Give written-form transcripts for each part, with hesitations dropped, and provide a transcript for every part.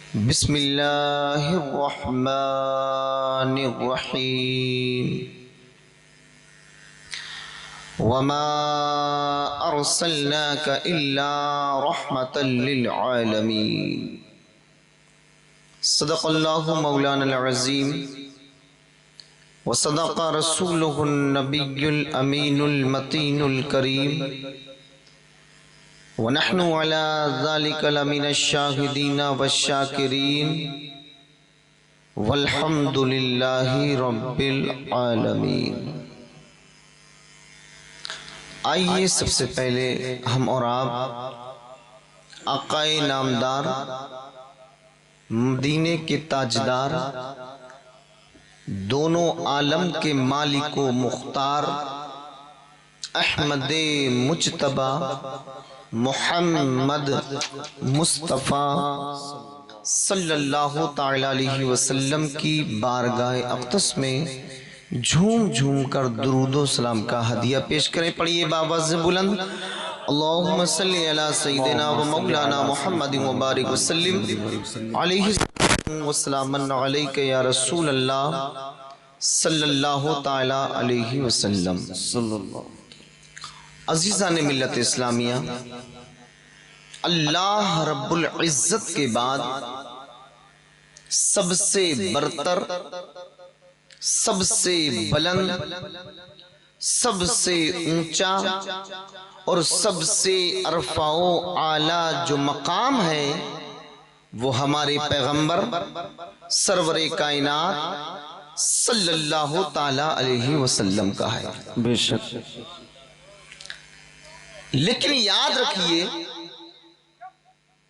बिस्मिल्लाहिर्रहमानिर्रहीम। वमा अर्सलनाका इल्ला रहमतल लिल आलमीन। सदक़ल्लाहु मौलानल अज़ीम व सदक़ रसूलुहुन नबियुल अमीनुल मतीनुल करीम व नहनु अला ज़ालिका लमिनश शाहिदीन वश्शाकिरीन वल्हम्दुलिल्लाहि रब्बिल आलमीन। आइए सबसे पहले हम और आप आक़ाए नामदार, मदीने के ताजदार, दोनों आलम के मालिको मुख्तार अहमद मुज्तबा मोहम्मद मुस्तफ़ा सल्लल्लाहु तआला अलैहि वसल्लम की बारगाह अक़दस में झूम झूम कर दुरूदो सलाम का हदिया पेश करें। पढ़िए बावज़ बुलंद, अल्लाहुम्मा सल्लि अला सय्यिदिना व मौलाना मुहम्मदिन व बारिक वसल्लिम अलैहि वसल्लम अलैका या रसूल अल्लाह सल्लल्लाहु तआला अलैहि वसल्लम। अज़ीज़ान मिल्लत इस्लामिया, अल्लाह रब्बुल इज़्ज़त के बाद सबसे बरतर, सबसे बुलंद, सबसे ऊंचा और सबसे अरफाओ आला जो मकाम है वो हमारे पैगंबर सरवरे कायनात सल्लल्लाहु ताला अलैहि वसल्लम का है। बेशक, लेकिन याद रखिए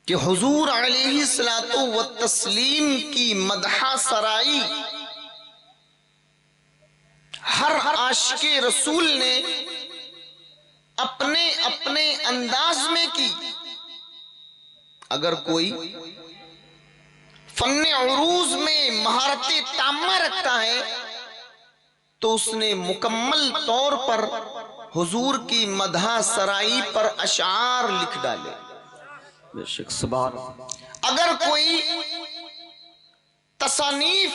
कि हुजूर अलैहि सलातो व तस्लीम की मदहा सराई हर आशिके रसूल ने अपने अपने अंदाज में की। अगर कोई फन्ने उरूज में महारते तामा रखता है तो उसने मुकम्मल तौर पर हुजूर की मदहा सराई पर अशार लिख डाले। बेशक सुभान। अगर कोई तसानीफ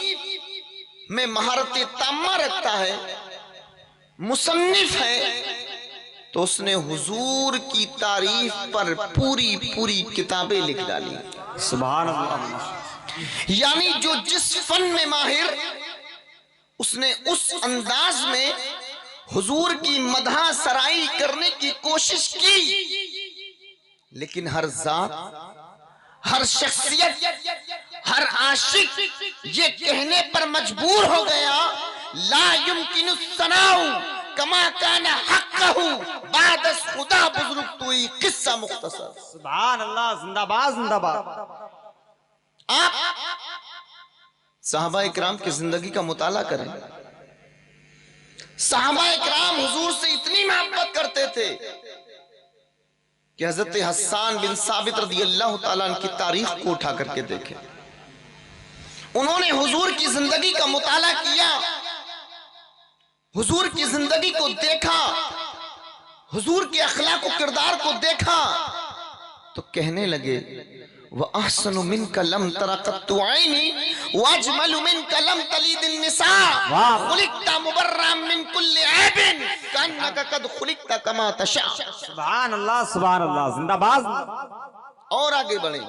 में महारते तामा रखता है, मुसन्निफ है, तो उसने हुजूर की तारीफ पर पूरी पूरी किताबें लिख डाली। सुभान अल्लाह। यानी जो जिस फन में माहिर, उसने उस अंदाज में हुजूर की मदहा सराई करने की कोशिश की। लेकिन हर जात, हर शख्सियत, हर आशिक ये कहने पर मजबूर हो गया, ला युमकिनु सनाउ कमा काना हक़्क़हु बादस खुदा बुजुर्ग तुई किस्सा मुख्तसर। सुभान अल्लाह, जिंदाबाद जिंदाबाद। आप सहाबा इकराम की जिंदगी का मुताला करें। सहाबा इकराम हुजूर से इतनी मोहब्बत करते थे कि हजरत हस्सान बिन साबित रज़ियल्लाहु ताला अन्हु की तारीख को उठा करके देखें। उन्होंने हुजूर की जिंदगी का मुताला किया, हुजूर की जिंदगी को देखा, हुजूर के अखलाक और किरदार को देखा तो कहने लगे, व अहसनु मिनका लम तरा कत्तु ऐनी व अजमलु मिनका लम तलीदिन निसा खुलिक़ता मुबर्रअम मिन कुल्लि ऐबिन कअन्नका कद खुलिक़ता कमा तशा। सुभान अल्लाह, सुभान अल्लाह, जिंदाबाद। और आगे बढ़े,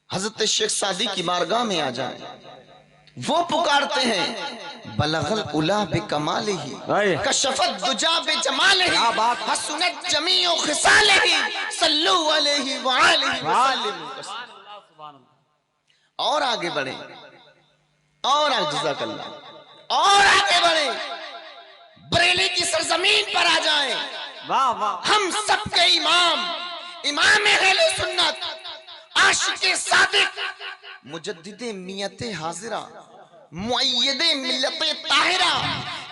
हजरत शेख सादी की बारगाह में आ जाए। वो पुकारते हैं, बलगल उला बिकमालिही कशफत दुजा बिजमालिही हसनत जमीउ खिसालिही सल्लु अलैहि व आलिहि वसल्लम। और आगे बढ़े, और जज़ाकल्लाह, और आगे बढ़े, बरेली की सरजमीन पर आ जाए। वाह वाह। हम सबके इमाम, इमाम अहले सुन्नत, आशिके सादिक, मुजद्दिदे मियते हाजिरा, मुअय्यदे मिल्लते ताहिरा,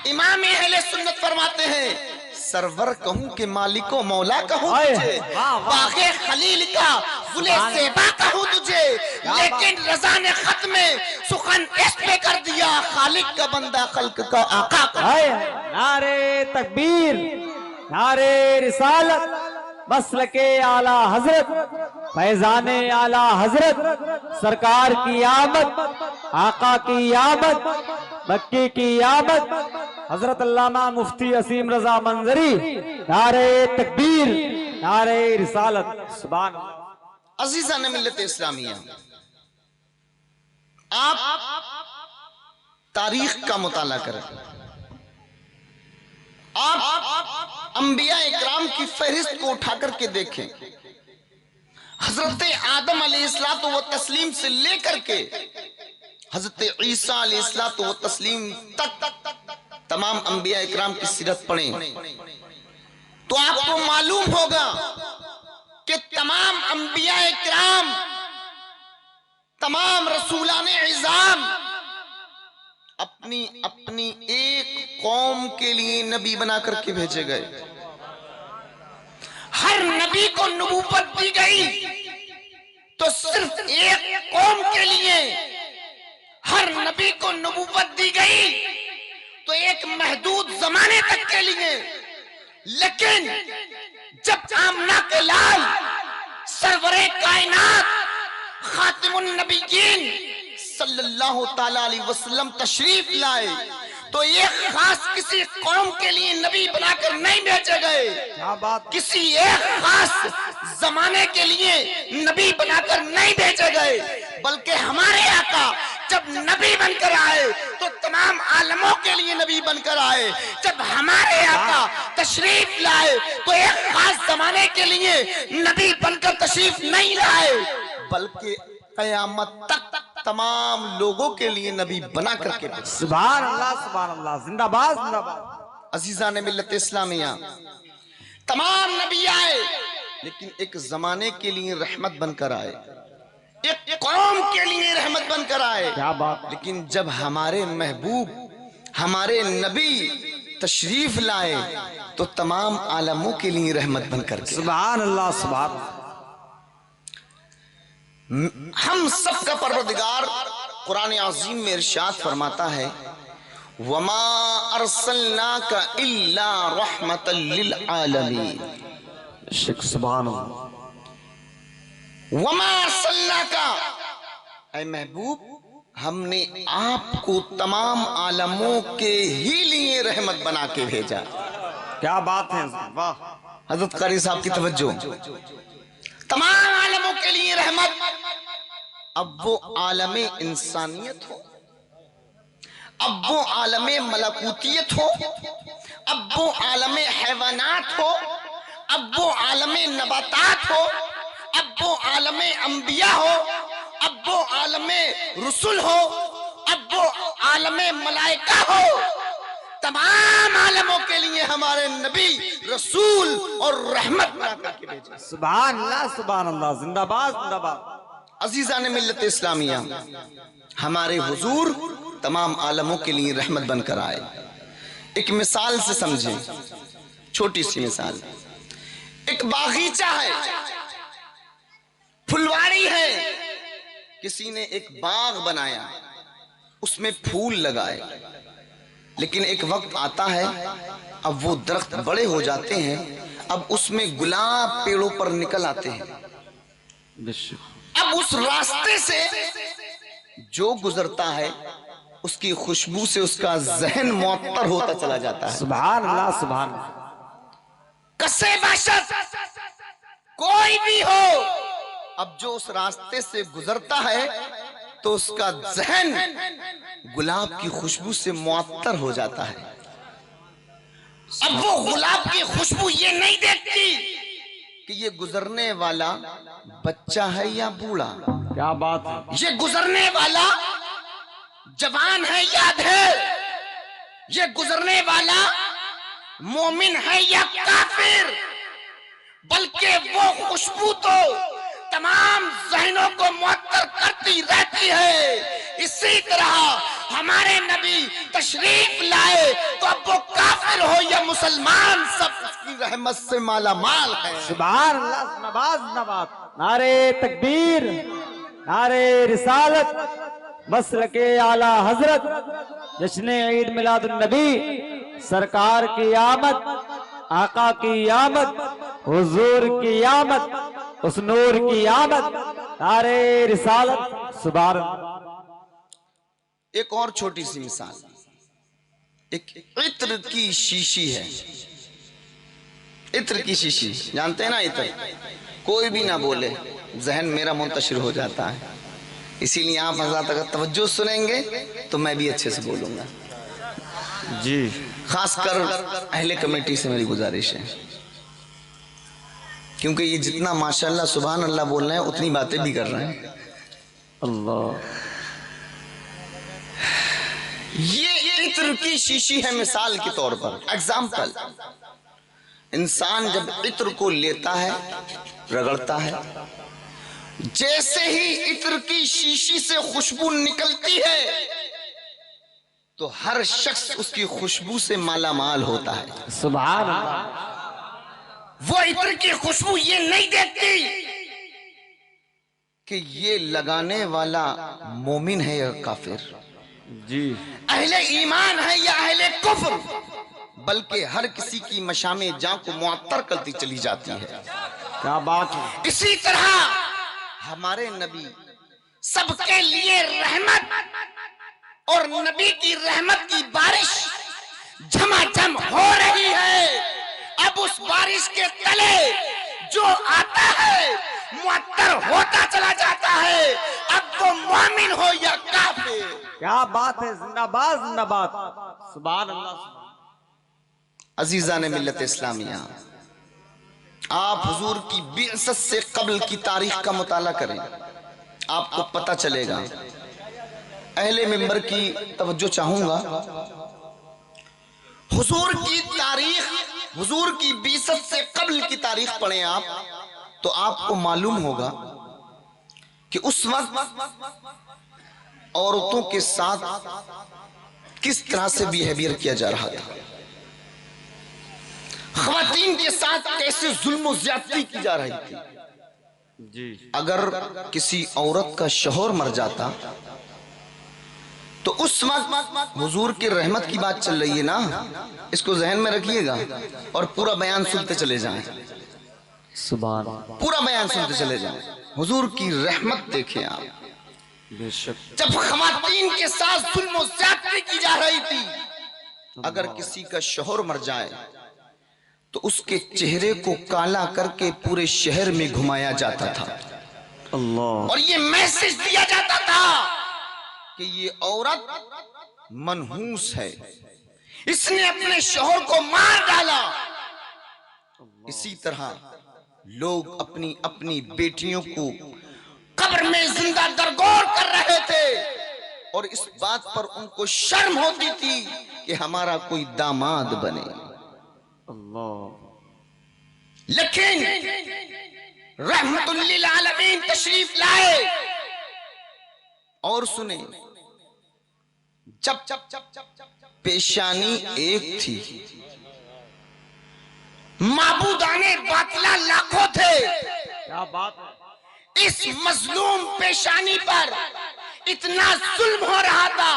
इमाम अहले सुन्नत फरमाते हैं, सरवर कहूं के मालिको मौला कहूं तुझे, बाग़े खलील का गुले ज़ेबा कहूं तुझे, लेकिन रज़ा ने खत में सुखन इस पे कर दिया, खालिक का बंदा खल्क का आका। नारे तकबीर, नारे रिसालत, मसल के आला हजरत, फैजाने आला हजरत, सरकार की आमद, आका की आमद, मक्की की आमद, हजरत अल्लामा मुफ्ती असीम रजा मंजरी, नारे तकबीर, नारे रिसालत। सुभान अल्लाह। अजीज़ान मिल्लत इस्लामिया, आप तारीख का मुताला करें, आप अंबिया इकराम की फहरिस्त को उठा करके देखें। हजरत आदम अलैहिस्सलातु व तस्लीम से लेकर के हजरत ईसा अलैहिस्सलातु व तस्लीम तक तमाम अंबिया इकराम की सीरत पढ़ें तो आपको मालूम होगा कि तमाम अंबिया इकराम, तमाम रसूलाने इज़ाम अपनी अपनी एक कौम के लिए नबी बना करके भेजे गए। हर नबी को नबूवत दी गई तो सिर्फ एक कौम के लिए, हर नबी को नबूवत दी गई तो एक महदूद जमाने तक के लिए। लेकिन जब आमना के लाल सरवरे कायनात खातिमुन नबीयीन सल्लल्लाहु ताला अलैहि वसल्लम तशरीफ लाए तो एक खास किसी कौम के लिए नबी बनाकर नहीं भेजे गए, क्या बात। किसी एक खास जमाने के लिए नबी बनाकर नहीं भेजे गए, बल्कि हमारे आका जब नबी बनकर आए तो तमाम आलमों के लिए नबी बनकर आए। जब हमारे आका तशरीफ लाए तो एक खास जमाने के लिए नबी बनकर तशरीफ नहीं लाए, बल्कि कयामत तक तमाम लोगों के लिए नबी बना करके। सुभान अल्लाह, सुभान अल्लाह, जिंदाबाद जिंदाबाद। अजीज़ान मिल्लत इस्लामिया, तमाम नबी आए लेकिन एक जमाने के लिए रहमत बनकर आए, एक कौम के लिए रहमत बनकर आए। क्या बात। लेकिन जब हमारे महबूब, हमारे नबी तशरीफ लाए तो तमाम आलमों के लिए रहमत बनकर। सुभान अल्लाह, सुभान। हम सबका परवरदिगार कुरान अज़ीम में इरशाद फरमाता है, वमा अरसलनाका इल्ला रहमतल लिल आलमीन। सुभान अल्लाह। वमा अरसलनाका, ऐ महबूब हमने आपको तमाम आलमों के ही लिए रहमत बना के भेजा। क्या बात है, वाह। हजरत कारी साहब की तवज्जो, तमाम आलमों के लिए रहमत। अब वो आलमे इंसानियत हो, अब वो आलमे मलकूतियत हो, अब वो आलमे हैवानात हो, अब वो आलमे नबातात हो, अब वो आलमे अंबिया हो, अब वो आलमे रसूल हो, अब वो आलमे मलाइका हो। तमाम आलमों के लिए हमारे नबी रसूल और रहमत बना करके भेजे। सुभान अल्लाह, सुभान अल्लाह, जिंदाबाद जिंदाबाद। अजीज़ान मिल्लत इस्लामिया, हमारे हुजूर तमाम आलमों के लिए रहमत बनकर आए। एक मिसाल से समझें, छोटी सी मिसाल। एक बागीचा है, फुलवाड़ी है, किसी ने एक बाग बनाया, उसमें फूल लगाए, लेकिन एक वक्त आता है अब वो दरख्त बड़े हो जाते हैं, अब उसमें गुलाब पेड़ों पर निकल आते हैं। अब उस रास्ते से जो गुजरता है उसकी खुशबू से उसका जहन मुअत्तर होता चला जाता है। सुभान अल्लाह, सुभान। कसे बाशत कोई भी हो, अब जो उस रास्ते से गुजरता है तो उसका जहन गुलाब की खुशबू से मुअत्तर हो जाता है। अब वो गुलाब की खुशबू ये नहीं देखती कि ये गुजरने वाला बच्चा है या बूढ़ा। क्या बात है। ये गुजरने वाला जवान है या अधेड़, ये गुजरने वाला मोमिन है या काफिर, बल्कि वो खुशबू तो तमाम जहनों को मुअत्तर करती रहती है। इसी तरह हमारे नबी तशरीफ लाए तो अब वो काफिर हो या मुसलमान, सब उसकी रहमत से माला माल है। सुभान अल्लाह, जिंदाबाद जिंदाबाद। नारे तकबीर, नारे रिसालत, मसलके आला हजरत, जश्न ईद मिलादुन नबी, सरकार की आमद, आका की आमद, हुजूर की आमद, उस नूर की आमद, नारे रिसालत सुभान। एक और छोटी सी मिसाल, एक इत्र की शीशी है। इत्र की शीशी जानते हैं ना? इत्र कोई भी ना बोले, जहन मेरा मुंतशिर हो जाता है। इसीलिए आप हज़रात अगर तवज्जो सुनेंगे तो मैं भी अच्छे से बोलूंगा जी। खासकर अहले कमेटी से मेरी गुजारिश है, क्योंकि ये जितना माशाल्लाह सुभान अल्लाह बोल रहे हैं उतनी बातें भी कर रहे हैं। अल्लाह। ये इत्र की शीशी है मिसाल के तौर पर, एग्जाम्पल। इंसान जब इत्र को लेता है, रगड़ता है, जैसे ही इत्र की शीशी से खुशबू निकलती है तो हर शख्स उसकी खुशबू से मालामाल होता है। सुभान अल्लाह। वो इत्र की खुशबू ये नहीं देखती कि ये लगाने वाला मोमिन है या काफिर, जी, अहले ईमान है या अहले कुफ्र, बल्कि हर किसी की मशामे जान को मुअत्तर करती चली जाती है। क्या बात है। इसी तरह हमारे नबी सबके लिए रहमत, और नबी की रहमत की बारिश झमाझम हो रही है। अब उस बारिश के तले जो आता है मुअत्तर होता चला जाता है, अब वो मोमिन हो या काफिर। क्या बात है, जिंदाबाद जिंदाबाद, सुभान अल्लाह। अजीज़ान मिल्लत इस्लामिया, आप हुजूर की बिअसत से कबल की तारीख का मुताला करें, आपको पता चलेगा। अहले मिंबर की तवज्जो चाहूंगा। हुजूर की तारीख, हुजूर की बिअसत से कबल की तारीख पढ़ें आप, तो आपको मालूम होगा कि उस वक्त औरतों के साथ किस तरह से बिहेवियर किया जा रहा था, ख्वातीन के साथ कैसे जुल्म ज्यादती की जा रही थी। जी। अगर किसी औरत का शौहर मर जाता तो उस वक्त हुजूर की रहमत की बात चल रही है ना, इसको जहन में रखिएगा और पूरा बयान सुनते चले जाएं। सुभान। पूरा बयान सुनते चले जाएं, हुजूर की रहमत देखें आप। बेशक। जब ख्वातीन के साथ जुल्म ज्यादती की जा रही थी, अगर किसी का शौहर मर जाए तो उसके चेहरे को काला करके पूरे शहर में घुमाया जाता था। अल्लाह। और ये मैसेज दिया जाता था कि ये औरत मनहूस है, इसने अपने शौहर को मार डाला। इसी तरह लोग अपनी अपनी बेटियों को कब्र में जिंदा दरगोर कर रहे थे, और इस बात पर उनको शर्म होती थी कि हमारा कोई दामाद बने। लेकिन रहमतुल लिल आलमीन तशरीफ लाए, और सुने, जब पेशानी एक थी, माबूदाने बातिला लाखों थे। क्या बात है। इस मजलूम पेशानी पर इतना जुल्म हो रहा था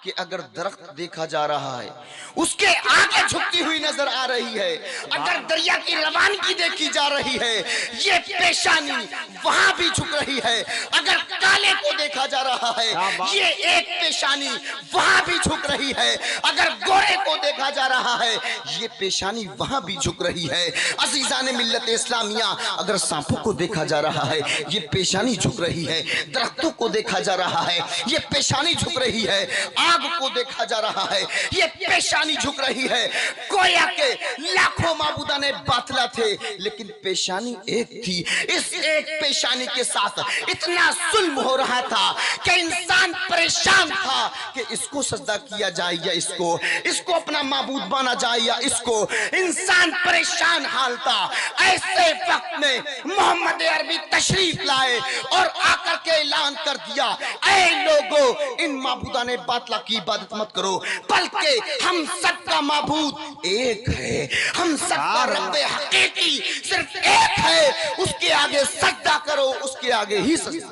कि अगर दरख्त देखा जा रहा है उसके आगे झुकती हुई नजर आ रही है, अगर दरिया की रवानगी देखी जा रही है ये पेशानी वहां भी झुक रही है, अगर काले को देखा जा रहा है ये एक पेशानी वहां भी झुक रही है, अगर गोरे को देखा जा रहा है ये पेशानी वहां भी झुक रही है। अजीजान मिल्लत इस्लामिया, अगर सांपों को देखा जा रहा है ये पेशानी झुक रही है, दरख्तों को देखा जा रहा है ये पेशानी झुक रही है, आग को देखा जा रहा है ये पेशानी झुक रही है। गोया के लाखों माबूदाने बातिला थे लेकिन पेशानी एक थी। इस एक पेशानी के साथ इतना जुल्म हो रहा था कि इंसान परेशान था कि इसको सजदा किया जाए या इसको अपना माबूद माना जाए या इसको। इंसान परेशान हाल था। ऐसे वक्त में मोहम्मद अरबी तशरीफ लाए और आकर के ऐलान कर दिया, ऐ लोगों, इन माबूदाने बातिला की इबादत मत करो, बल्कि हम सबका माबूद एक है, हम सबका रब्बे हकीकी सिर्फ एक है, उसके आगे सजदा करो, उसके आगे ही सजदा।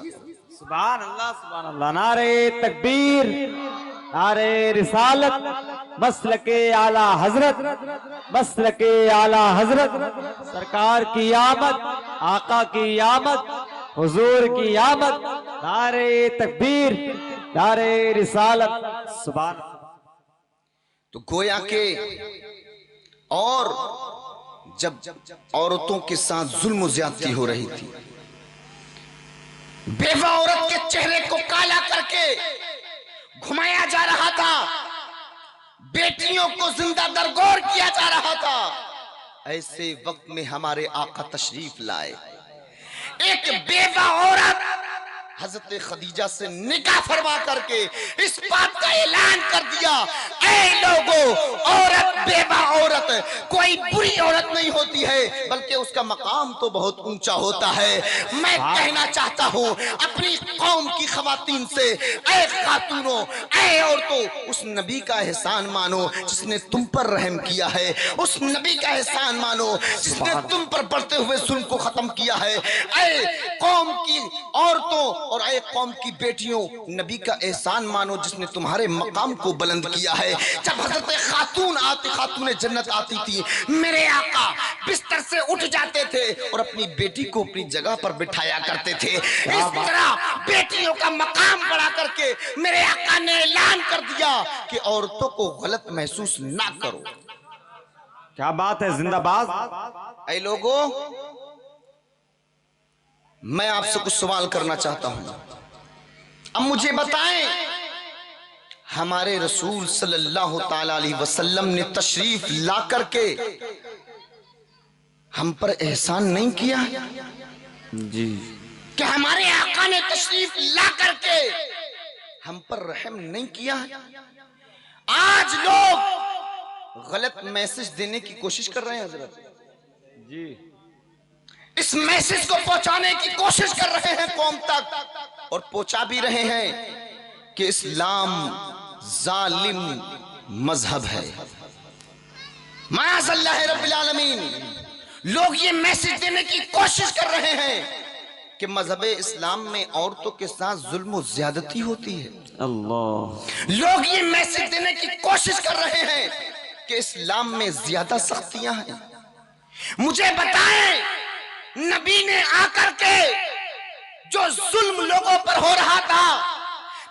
सुभान अल्लाह, सुभान अल्लाह। नारे तकबीर, नारे रिसालत, मसलके आला हजरत, मसलके आला हजरत, सरकार की आमद, आका की आमद, हुजूर की आमद, नारे तकबीर, नारे रिसालत, सुभान। तो गोया के और जब औरतों के साथ जुल्म ज्यादती हो रही थी, बेवा औरत के चेहरे को काला करके घुमाया जा रहा था, बेटियों को जिंदा दरगोर किया जा रहा था, ऐसे वक्त में हमारे आका तशरीफ लाए। एक बेवा औरत हजरत खदीजा से निकाह फरमा करके इस बात का ऐलान कर दिया, ऐ लोगों, औरत बेवा औरत कोई बुरी औरत नहीं होती है, बल्कि उसका मकाम तो बहुत ऊंचा होता है। मैं कहना चाहता हूं अपनी कौम की खवातीन से, ऐ खातूनों, ऐ औरतों, उस नबी का एहसान मानो जिसने तुम पर रहम किया है, उस नबी का एहसान मानो जिसने तुम पर बढ़ते हुए जुल्म को खत्म किया है। ऐ कौम की औरतों और ऐ कौम की बेटियों, नबी का एहसान मानो जिसने तुम्हारे मकाम को बुलंद किया है। जब हजरत खातून जन्नत आती थी, मेरे आका बिस्तर से उठ जाते थे और अपनी बेटी को अपनी जगह पर बिठाया करते थे। इस तरह बेटियों का मकाम बढ़ा करके मेरे आका ने ऐलान कर दिया कि औरतों को गलत महसूस ना करो। क्या बात है, जिंदाबाद। ऐ लोगों, मैं आपसे कुछ सवाल करना चाहता हूं। अब मुझे बताएं, हमारे रसूल सल्लल्लाहु ताला अलैहि वसल्लम ने तशरीफ ला करके हम पर एहसान नहीं किया जी? कि हमारे आका ने तशरीफ ला करके हम पर रहम नहीं किया? आज लोग गलत मैसेज देने की कोशिश कर रहे हैं हजरत जी, इस मैसेज को पहुंचाने की कोशिश कर रहे हैं कौम तक, और पहुंचा भी रहे हैं कि इस्लाम जालिम मजहब है। माअज़ल्लाह रब्बिल आलमीन, लोग ये मैसेज देने की कोशिश कर रहे हैं कि मजहब इस्लाम में औरतों के साथ जुल्म और ज्यादती होती है। अल्लाह। लोग ये मैसेज देने की कोशिश कर रहे हैं कि इस्लाम में ज्यादा सख्तियां हैं। मुझे बताएं, नबी ने आकर के जो जुल्म लोगों पर हो रहा था,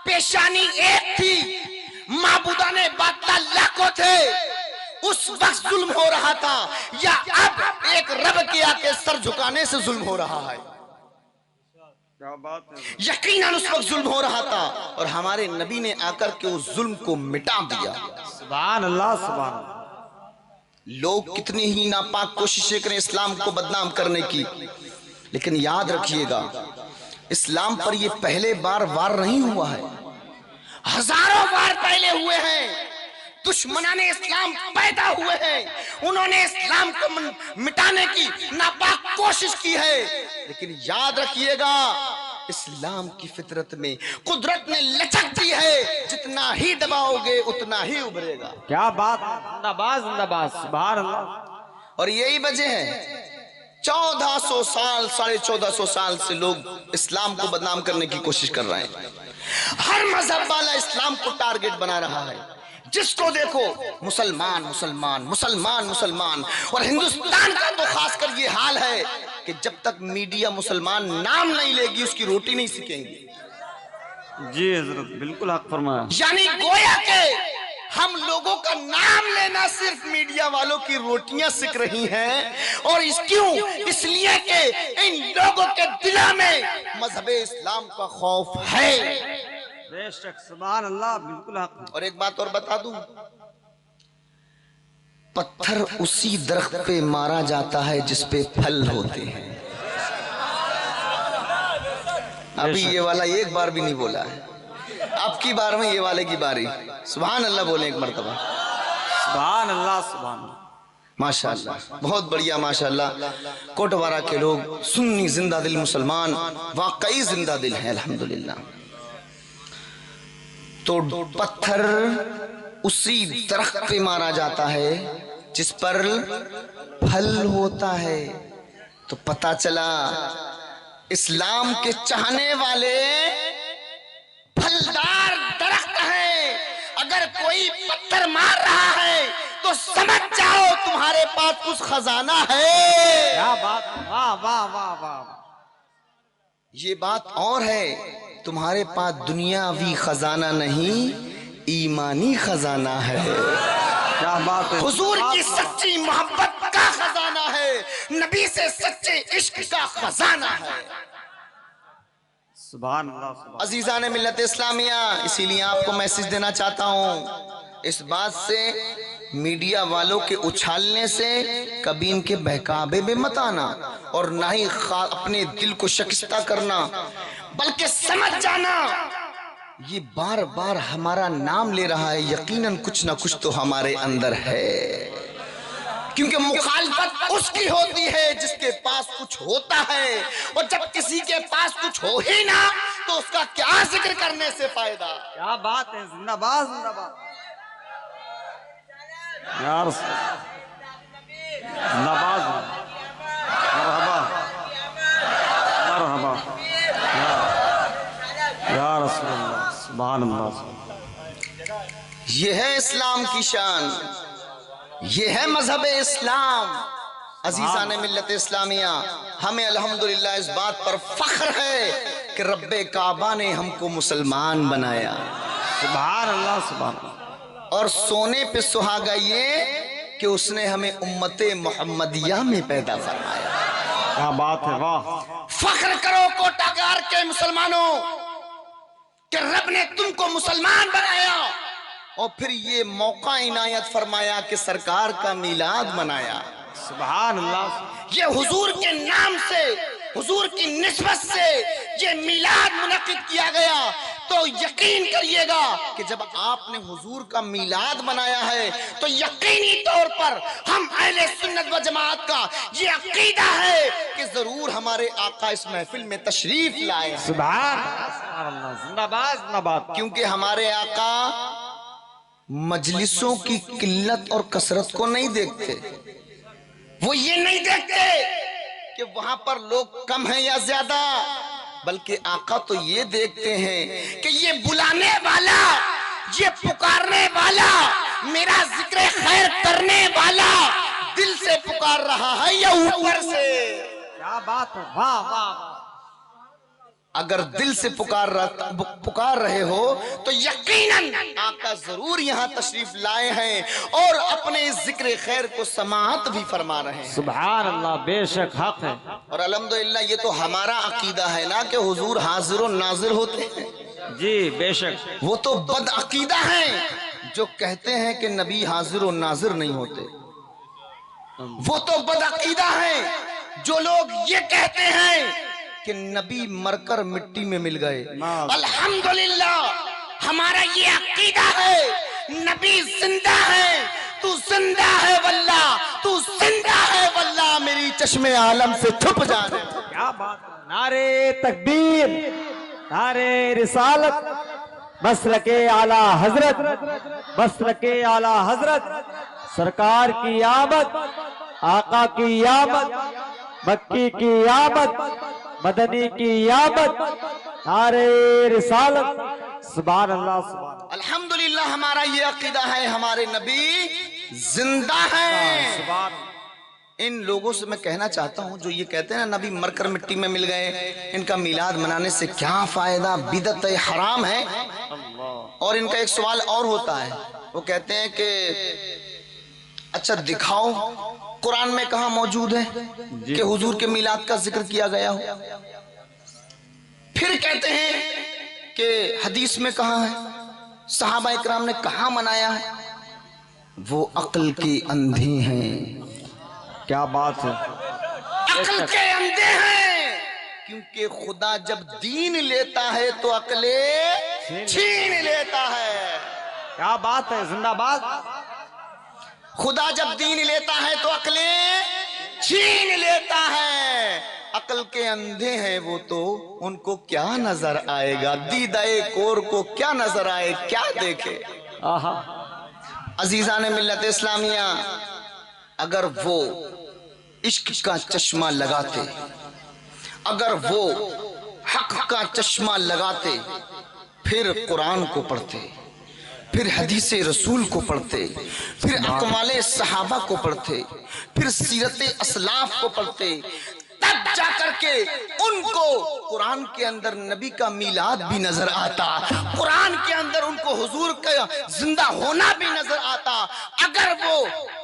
पेशानी एक थी, माबूदाने बादशाह लाखों थे, उस वक्त जुल्म हो रहा था, या अब एक रब के आके सर झुकाने से जुल्म हो रहा है? क्या बात है। यकीनन उस वक्त जुल्म हो रहा था और हमारे नबी ने आकर के उस जुल्म को मिटा दिया। सुभान अल्लाह, सुभान अल्लाह। लोग कितनी ही नापाक कोशिशें करें इस्लाम को बदनाम करने की, लेकिन याद रखिएगा, इस्लाम पर यह पहले बार वार नहीं हुआ है, हजारों बार पहले हुए हैं। दुश्मनाने इस्लाम पैदा हुए हैं, उन्होंने इस्लाम को मिटाने की नापाक कोशिश की है, लेकिन याद रखिएगा, इस्लाम की फितरत में कुदरत ने लचक दी है, जितना ही दबाओगे उतना ही उभरेगा। क्या बात, जिंदाबाद जिंदाबाद, सुभान अल्लाह। और यही वजह है 1400 साल 1450 साल से लोग इस्लाम को बदनाम करने की कोशिश कर रहे हैं। हर मजहब वाला इस्लाम को टारगेट बना रहा है, जिसको देखो मुसलमान मुसलमान मुसलमान मुसलमान। और हिंदुस्तान का तो खासकर ये हाल है कि जब तक मीडिया मुसलमान नाम नहीं लेगी, उसकी रोटी नहीं सीखेंगी। जी हजरत, बिल्कुल हक फरमाया। यानी गोया के हम लोगों का नाम लेना सिर्फ मीडिया वालों की रोटियां सिक रही हैं। और क्यों? इसलिए कि इन लोगों के दिलों में मजहबे इस्लाम का खौफ है। बेशक, सुभान अल्लाह, बिल्कुल हक। और एक बात और बता दूं, पत्थर उसी दरख्त पे मारा जाता है जिस पे फल होते हैं। अभी ये वाला एक बार भी नहीं बोला है, अब की बार में ये वाले की बारी। सुभान अल्लाह बोले एक मर्तबा। सुभान अल्लाह, सुभान अल्लाह, माशाअल्लाह, बहुत बढ़िया, माशाअल्लाह। कोटवारा के लोग सुन्नी जिंदा दिल मुसलमान, वाकई जिंदा दिल है, अल्हम्दुलिल्लाह। तो पत्थर उसी दरख्त पे मारा जाता है जिस पर फल होता है। तो पता चला इस्लाम के चाहने वाले फलदार दरख्त हैं। अगर कोई पत्थर मार रहा है तो समझ जाओ तुम्हारे पास कुछ खजाना है। क्या बात, वाह वाह वाह वाह। ये बात और है, तुम्हारे पास दुनियावी खजाना नहीं, ईमानी खजाना है। क्या बात है। हुजूर की सच्ची मोहब्बत का खजाना है, नबी से सच्चे इश्क का खजाना है। सुभान अल्लाह, सुभान। अजीजान मिल्लत इस्लामिया, इसीलिए आपको मैसेज देना चाहता हूँ, इस बात से मीडिया वालों के उछालने से कभी इनके बहकावे में मत आना और ना ही अपने दिल को शिकस्ता करना, बल्कि समझ जाना ये बार बार हमारा नाम ले रहा है, यकीनन कुछ ना कुछ तो हमारे अंदर है। क्योंकि मुखालफत उसकी होती है जिसके पास कुछ होता है, और जब किसी के पास कुछ हो ही ना तो उसका क्या जिक्र करने से फायदा। क्या बात है, जिंदाबाद जिंदाबाद यार, जिंदाबाद, मरहबा मरहबा या रसूल अल्लाह, सुभान अल्लाह। ये है इस्लाम की शान, ये है मजहब इस्लाम। अजीजान मिल्लत इस्लामिया, हमें अल्हम्दुलिल्लाह इस बात पर फख्र है कि रब्बे काबा ने हमको मुसलमान बनाया। सुभान अल्लाह, सुभान अल्लाह। और सोने पे सुहागा ये कि उसने हमें उम्मते मोहम्मदिया में पैदा फरमाया। क्या बात है, वाह। फख्र करो कोटागार के मुसलमानों कि रब ने तुमको मुसलमान बनाया और फिर ये मौका इनायत फरमाया कि सरकार का मीलाद मनाया। सुभान अल्लाह। ये हुजूर के नाम से, हुजूर की निस्बत से ये मीलाद मुनक्किद किया गया। तो यकीन करिएगा कि जब आपने हुजूर का मीलाद मनाया है तो यकीनी तौर पर हम अहले सुन्नत व जमात का ये अकीदा है कि जरूर हमारे आका इस महफिल में तशरीफ लाए। सुभान अल्लाह, जिंदाबाद जिंदाबाद। क्योंकि हमारे आका मजलिसों की किल्लत और कसरत को नहीं देखते, वो ये नहीं देखते कि वहां पर लोग कम हैं या ज्यादा, बल्कि आका तो ये देखते हैं कि ये बुलाने वाला, ये पुकारने वाला, मेरा जिक्र खैर करने वाला दिल से पुकार रहा है या ऊपर से। क्या बात है, वाह वाह। अगर दिल से पुकार रहे हो तो यकीनन आका जरूर यहाँ तशरीफ लाए हैं और अपने इस जिक्र खैर को समाअत भी फरमा रहे हैं। सुभान अल्लाह, बेशक हक है। और अल्हम्दुलिल्लाह ये तो हमारा अकीदा है ना कि हुजूर हाजिर और नाजिर होते हैं। जी बेशक। वो तो बद अकीदा है जो कहते हैं कि नबी हाजिर और नाजिर नहीं होते। वो तो बद अकीदा है जो लोग ये कहते हैं कि नबी मरकर मिट्टी में मिल गए। अल्हम्दुलिल्लाह हमारा ये अकीदा है, नबी जिंदा है, तू जिंदा है वल्लाह, तू जिंदा है वल्लाह, मेरी चश्मे आलम से छुप जाने। क्या बात। नारे तकबीर, नारे रिसालत, मसलके आला हजरत, मसलके आला हजरत, सरकार की आमद, आका की आमद, मक्की की आमद, मदनी की आमद, नारे रिसालत, सुभान अल्लाह, सुभान। अल्हम्दुलिल्लाह हमारा ये अकीदा है, हमारे नबी जिंदा हैं। सुभान। इन लोगों से मैं कहना चाहता हूँ जो ये कहते हैं ना नबी मरकर मिट्टी में मिल गए, इनका मिलाद मनाने से क्या फायदा, बिदअत है, हराम है। और इनका एक सवाल और होता है, वो कहते हैं कि अच्छा दिखाओ कुरान में कहाँ मौजूद है कि हुजूर के मिलाद का जिक्र किया गया हो। फिर कहते हैं कि हदीस में कहाँ है, सहाबा इकराम ने कहाँ मनाया है। वो अक्ल के अंधे हैं। क्या बात है, अक्ल के अंधे हैं, क्योंकि खुदा जब दीन लेता है तो अक्ले छीन लेता है। क्या बात है, जिंदाबाद। खुदा जब दीन लेता है तो अक्ले छीन लेता है। अक्ल के अंधे हैं वो तो उनको क्या नजर आएगा, दीदाए कोर को क्या नजर आए, क्या देखे। अजीजान मिल्लत इस्लामिया, अगर वो इश्क का चश्मा लगाते, अगर वो हक का चश्मा लगाते, फिर कुरान को पढ़ते, फिर हदीस रसूल को पढ़ते, फिर अकवाले सहाबा को पढ़ते, फिर सीरत असलाफ को पढ़ते, तब जाकर के उनको कुरान के अंदर नबी का मीलाद भी नजर आता, कुरान के अंदर उनको हुजूर का जिंदा होना भी नजर आता। अगर वो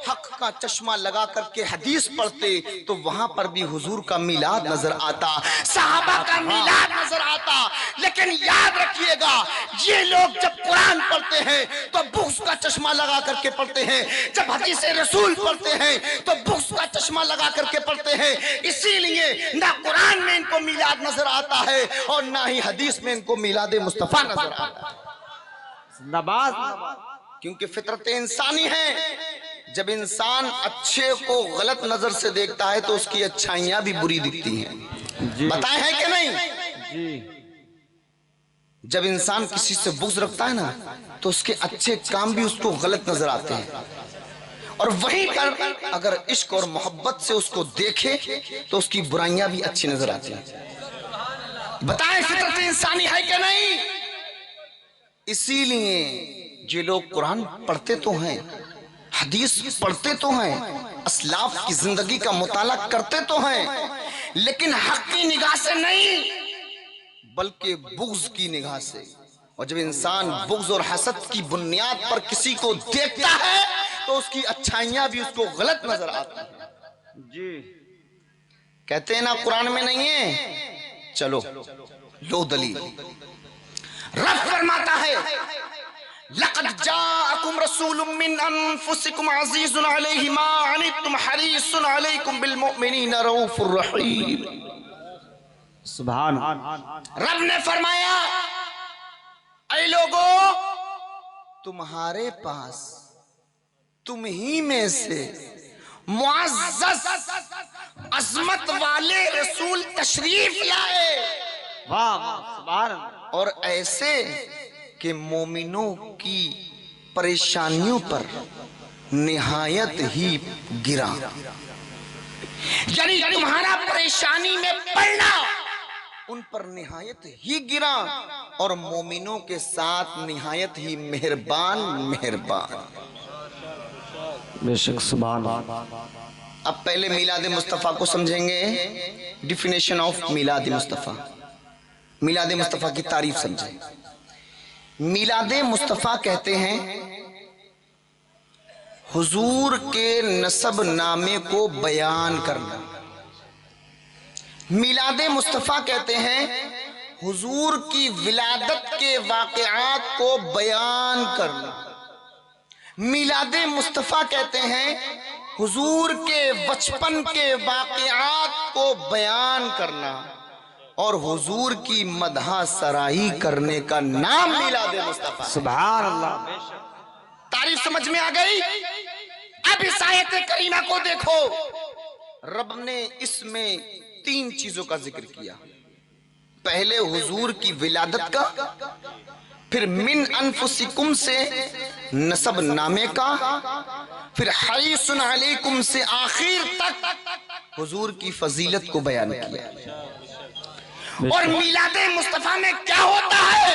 हक का चश्मा लगा करके हदीस पढ़ते तो वहां पर भी हुजूर का मीलाद नजर आता, सहाबा का मीलाद नजर आता। लेकिन याद रखिएगा, ये लोग जब कुरान पढ़ते हैं तो बुक्स का चश्मा लगा करके पढ़ते हैं, जब हदीस रसूल पढ़ते हैं तो बुक्स का चश्मा लगा करके पढ़ते हैं। इसीलिए ना कुरान में इनको मीलाद नजर आता है और ना ही हदीस में इनको मीलाद मुस्तफा नजर आता है। नमाज क्योंकि फितरत इंसानी है, जब इंसान अच्छे को गलत नजर से देखता है तो उसकी अच्छाइयां भी बुरी दिखती हैं। बताए हैं कि नहीं जी। जब इंसान किसी से बुग़्ज़ रखता है ना तो उसके अच्छे काम भी उसको गलत नजर आते हैं, और वहीं पर अगर इश्क और मोहब्बत से उसको देखे तो उसकी बुराइयां भी अच्छी नजर आती हैं। बताएं फितरत इंसानी है कि नहीं? इसीलिए ये लोग कुरान पढ़ते तो हैं, हदीस पढ़ते तो हैं, असलाफ की जिंदगी का मुताला करते तो हैं, लेकिन हक की निगाह से नहीं बल्कि बुग़्ज़ की निगाह से। और जब इंसान बुग़्ज़ और हसद की बुनियाद पर किसी को देखता है तो उसकी अच्छाइयां भी उसको गलत नजर आती हैं। जी। कहते हैं ना कुरान में नहीं है, चलो लो दलील। रब फरमाता है, लक़द जाअकुम रसूलुम मिन अनफुसिकुम अज़ीज़ुन अलैहि मा अनित्तुम हरीसुन अलैकुम बिल मुमिनीना रऊफुर रहीम। सुभान। रब ने फरमाया, ऐ लोगों, तुम्हारे पास तुम ही में से मुअज़्ज़ज़ अज़मत वाले रसूल तशरीफ लाए, वाह सुभान। और ऐसे कि मोमिनों की परेशानियों पर निहायत ही गिरा। यानी तुम्हारा परेशानी में पड़ना उन पर निहायत ही गिरा और मोमिनों के साथ निहायत ही मेहरबान बेशक सुभान। अब पहले मिलाद मुस्तफ़ा को समझेंगे, डिफिनेशन ऑफ मिलाद मुस्तफ़ा। मिलाद मुस्तफ़ा की तारीफ समझें। मिलाद मुस्तफ़ा कहते हैं हुजूर के नसब नामे को बयान करना। मिलाद मुस्तफ़ा कहते हैं हुजूर की विलादत के वाक़यात को बयान करना। मिलाद मुस्तफ़ा कहते हैं हुजूर के बचपन के वाक़यात को बयान करना और हुजूर की मदहा सराही करने का नाम मिलाद मुस्तफ़ा। सुभान अल्लाह। तारीफ समझ में आ गई? अब इस आयत करीमा को देखो, रब ने इसमें 3 चीजों का जिक्र किया। पहले हुजूर की विलादत का, फिर मिन अनफुसिकुम से नसब नामे का, फिर हरीसुन अलैकुम से आखिर तक हुजूर की फजीलत को बयान किया। और मिलाद मुस्तफ़ा में क्या होता है?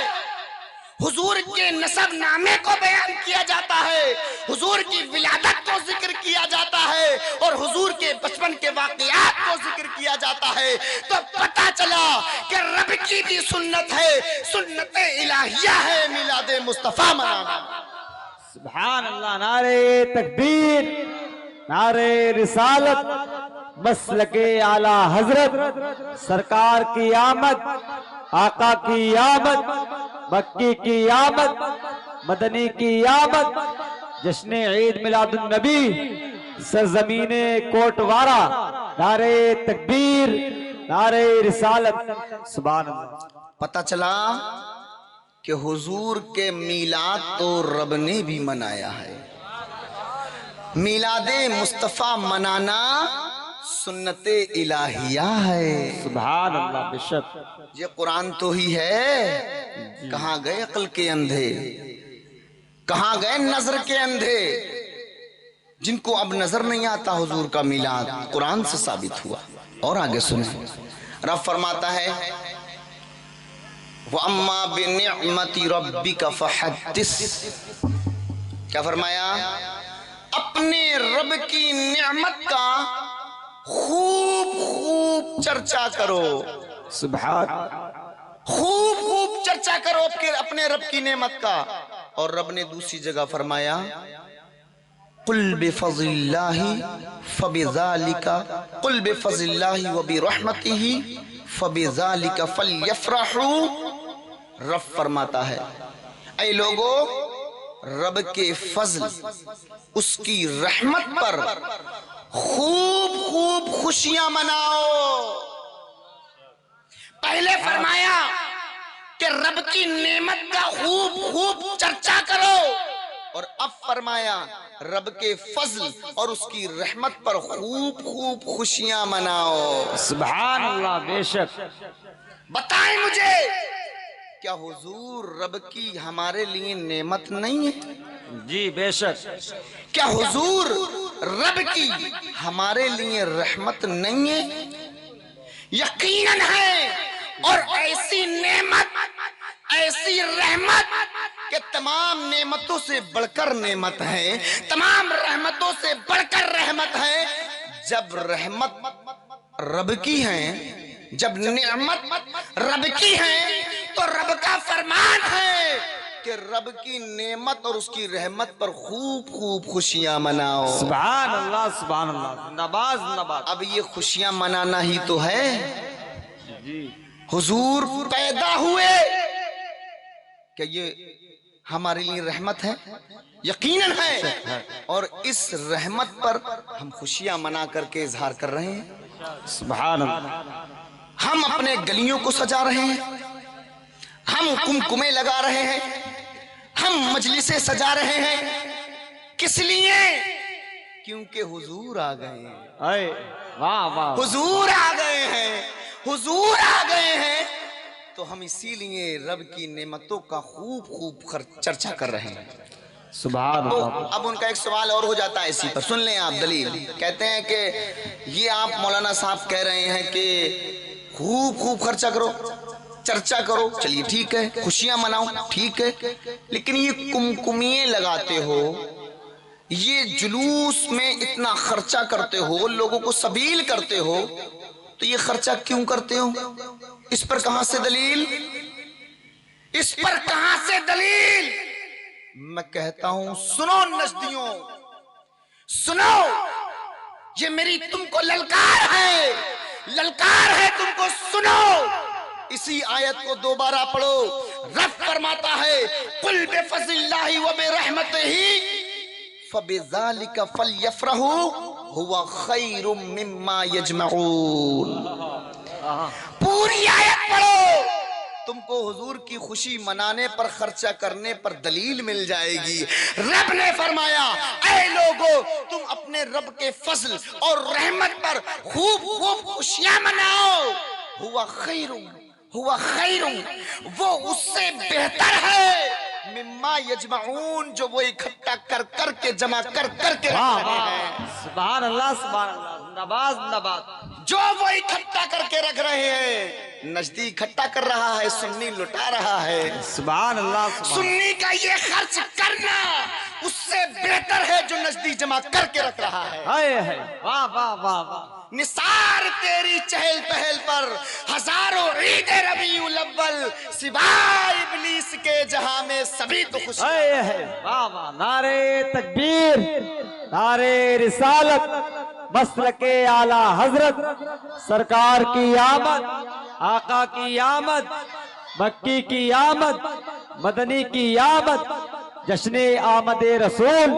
हुजूर के नसब नामे को बयान किया जाता है, हुजूर की विलादत को जिक्र किया जाता है और हुजूर के बचपन के वाक़यात को जिक्र किया जाता है। तो पता चला कि रब की भी सुन्नत है, सुन्नत इलाहिया है मिलाद मुस्तफ़ा मनाना। सुभान अल्लाह। नारे तकबीर, नारे रिसालत, मसलके आला हजरत, सरकार की आमद, आका की आमद, मक्की की आमद, मदनी की आमद, जश्न ईद मिलादुन नबी, सरजमीने कोटवारा। नारे तकबीर, नारे रिसालत। सुभान अल्लाह। पता चला कि हुजूर के मीलाद तो रब ने भी मनाया है। मीलाद मुस्तफ़ा मनाना सुन्नते इलाहिया है। सुभान अल्लाह। बेशक ये कुरान तो ही है। कहाँ गए अक्ल के अंधे, कहाँ गए नजर के अंधे, जिनको अब नजर नहीं आता हुजूर का मीलाद कुरान से साबित हुआ। और आगे सुने, रब फरमाता है व अम्मा बिनिअमति रब्बिका फहद्दिस। क्या फरमाया? अपने रब की निअमत का खूब खूब चर्चा करो। सुभान। खूब खूब चर्चा करो अपने रब की नेमत का। और रब ने दूसरी जगह फरमाया, कुल बिफज़लिल्लाहि फबिज़ालिका कुल बिफज़लिल्लाहि व बिरहमतिही फबिज़ालिका फलयफ़रहू। रब फरमाता है, ऐ लोगो, रब के फजल, उसकी रहमत पर खूब खूब खुशियां मनाओ। पहले फरमाया कि रब की नेमत का खूब खूब चर्चा करो, और अब फरमाया रब के फजल और उसकी रहमत पर खूब खूब खुशियां मनाओ। सुभान अल्लाह। बेशक। बताएं मुझे, क्या हुजूर रब की हमारे लिए नेमत नहीं है? जी बेशक। क्या हुजूर रब की हमारे लिए रहमत नहीं है? यकीनन है। और ऐसी नेमत, ऐसी रहमत कि तमाम नेमतों से बढ़कर नेमत है, तमाम रहमतों से बढ़कर रहमत है। जब रहमत रब की है, जब नेमत रब की है, तो रब का फरमान है कि रब की नेमत और उसकी रहमत पर खूब खूब खुशियां मनाओ। सुभान अल्लाह, सुभान अल्लाह। जिंदाबाद जिंदाबाद। अब ये खुशियां मनाना ही तो है। जी। हुजूर पैदा हुए, क्या ये हमारे लिए रहमत है? यकीनन है। और इस रहमत पर हम खुशियां मना करके इजहार कर रहे हैं। सुभान अल्लाह। हम अपने गलियों को सजा रहे हैं, हम कुमकुमे लगा रहे हैं, हम मजलिसें सजा रहे हैं। किस लिए? क्योंकि हुजूर आ गए हैं। अरे वाह वाह। हुजूर आ गए हैं, हुजूर आ गए हैं, तो हम इसीलिए रब की नेमतों का खूब खूब चर्चा कर रहे हैं। सुभान तो अल्लाह। अब उनका एक सवाल और हो जाता है इसी पर, सुन लें आप दलील। कहते हैं कि ये आप मौलाना साहब कह रहे हैं कि खूब खूब खर्चा करो, चर्चा करो, चलिए ठीक है, खुशियां मनाओ, ठीक है, लेकिन ये कुमकुमिये लगाते हो, ये जुलूस में इतना खर्चा करते हो, लोगों को सबील करते हो, तो ये खर्चा क्यों करते हो? इस पर कहां से दलील? इस पर कहां से दलील? मैं कहता हूं, सुनो नजदियों, सुनो, ये मेरी तुमको ललकार है, ललकार है तुमको। सुनो, इसी आयत को दोबारा पढ़ो। रब फरमाता है, कुल बिफज़लिल्लाहि व बिरहमतिही फबिज़ालिका फलयफ़रहू हुवा खैरुम मिम्मा यजमऊन। पूरी आयत पढ़ो, तुमको हुजूर की खुशी मनाने पर, खर्चा करने पर दलील मिल जाएगी। रब ने फरमाया, ऐ लोगो, तुम अपने रब के फजल और रहमत पर खूब खूब खुशियां मनाओ। हुआ खैरुम, वो उससे बेहतर है, मिम्मा यजमऊन, जो वो इकट्ठा कर कर के, जमा कर कर के रख रहे हैं। सुभान अल्लाह, सुभान अल्लाह। जिंदाबाद जिंदाबाद। जो वो इकट्ठा करके रख रहे हैं, नजदीक इकट्ठा कर रहा है, सुन्नी लुटा रहा है। सुभान अल्लाह। सुन्नी का ये खर्च करना उससे बेहतर है जो नजदीक जमा करके रख रहा है। वाह वाह वाह वाह। निसार तेरी चहल पहल पर हजारों ईद रबीउल अव्वल, सिवाय इब्लीस के जहां में सभी तो खुश। वाह वाह। नारे तकबीर, नारे रिसालत, मसलके आला हजरत, सरकार की आमद, आका की आमद, मक्की की आमद, मदनी की आमद, जश्ने आमदे रसूल,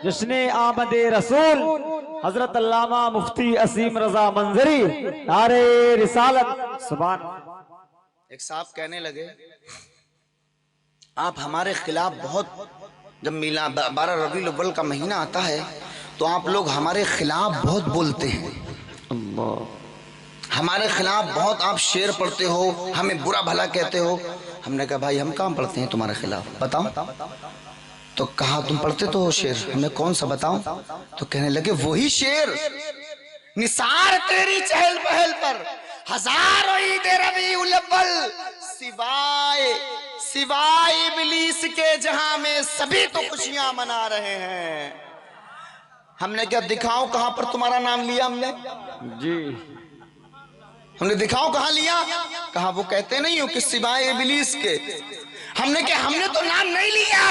जश्ने आमदे रसूल, हजरत अल्लामा मुफ्ती असीम रजा मंजरी, नारे रिसालत। सुभान। एक साहब कहने लगे, आप हमारे खिलाफ बहुत, जब मिला 12 रबीउल अव्वल का महीना आता है तो आप लोग हमारे खिलाफ बहुत बोलते हैं, हमारे खिलाफ बहुत आप शेर पढ़ते हो, हमें बुरा भला कहते हो। हमने कहा, भाई हम कहाँ पढ़ते हैं तुम्हारे खिलाफ, बताओ। तो कहा, तुम पढ़ते तो हो शेर, हमने कौन सा बताऊं? तो कहने लगे, वही शेर, निसार तेरी चहल पहल पर हजारों ईद रबीउल अव्वल, सिवाय सिवाय इब्लीस के जहां में सभी तो खुशियां मना रहे हैं। हमने क्या दिखाओ कहां पर तुम्हारा नाम लिया हमने? जी हमने दिखाओ कहां लिया? कहा वो कहते नहीं हो कि सिवाय इब्लीस के। हमने क्या हमने तो नाम नहीं लिया।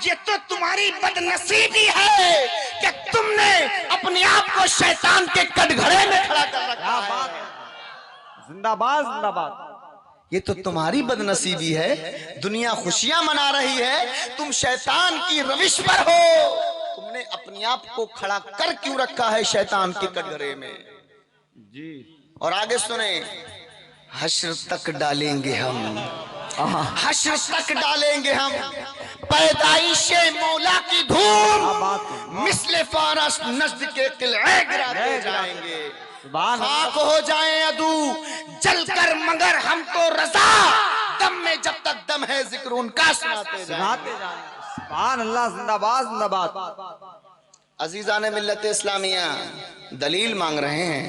ये तो तुम्हारी बदनसीबी है कि तुमने अपने आप को शैतान के कटघरे में खड़ा कर रखा है। जिंदाबाद जिंदाबाद। ये तो तुम्हारी बदनसीबी है। दुनिया खुशियां मना रही है, तुम शैतान की रविश पर हो। तुमने अपने आप को खड़ा कर क्यों रखा है शैतान के कटघरे में? जी और आगे सुने, हश्र तक डालेंगे हम, हश्र तक डालेंगे हम पैदाइशे मौला की धूम, मिसले फारस नज्द के किले गिराते जाएंगे। खाक हो जाए अदू जलकर मगर हम तो रजा, दम में जब तक दम है जिक्र उनका सुनाते जाएंगे। सुभान अल्लाह, जिंदाबाद जिंदाबाद। अजीजान मिल्लत इस्लामिया दलील मांग रहे हैं।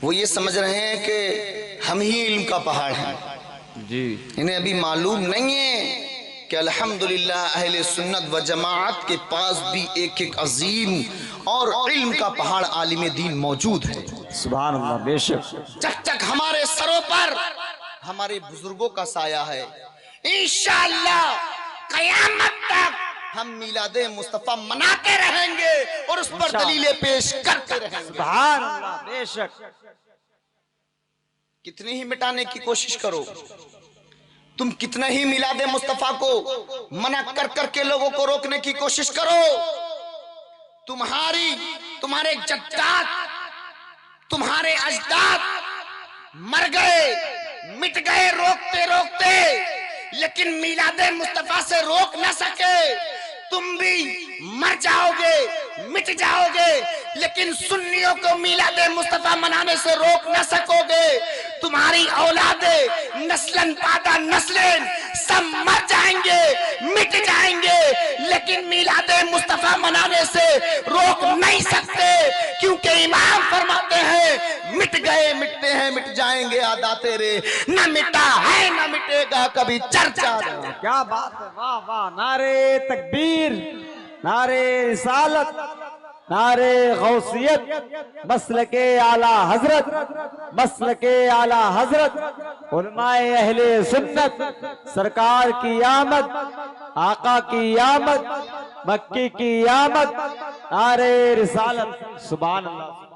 वो ये समझ रहे हैं कि हम ही इल्म का पहाड़ हैं। जी इन्हें अभी मालूम नहीं है कि अल्हम्दुलिल्लाह अहले सुन्नत व जमाअत के पास भी एक एक अजीम और इल्म का पहाड़ आलिम दीन मौजूद है। सुभान अल्लाह, बेशक। जब तक हमारे सरों पर हमारे बुजुर्गों का साया है, इंशाअल्लाह क़यामत तक हम मिलादे मुस्तफा मनाते रहेंगे और उस पर दलीलें पेश करते रहेंगे। सुभान अल्लाह, बेशक। कितनी ही मिटाने की कोशिश करो, तुम कितना ही मिलादे मुस्तफा को मना कर करके लोगों को रोकने की कोशिश करो, तुम्हारे जद्दाद, तुम्हारे अजदाद मर गए, मिट गए रोकते रोकते, लेकिन मिलादे मुस्तफा से रोक न सके। तुम भी मर जाओगे, मिट जाओगे, लेकिन सुन्नियों को मिलादे मुस्तफा मनाने से रोक न सकोगे। तुम्हारी औलादे नस्लन पादा नस्लें सब मर जाएंगे, मिट जाएंगे, लेकिन मिलादे मुस्तफा मनाने से रोक नहीं सकते, क्योंकि इमाम फरमाते हैं मिट गए मिटते हैं मिट जाएंगे आदा तेरे, न मिटा है न मिटेगा कभी चर्चा। क्या बात है, वाह वाह। नारे तकबीर, नारे रिसालत, नारे गौसियत, मसलके आला हजरत, मसलके आला हजरत, उलमाए अहले सुन्नत, सरकार की आमद, आका की आमद, मक्की की आमद, नारे रिसालत। सुभान अल्लाह।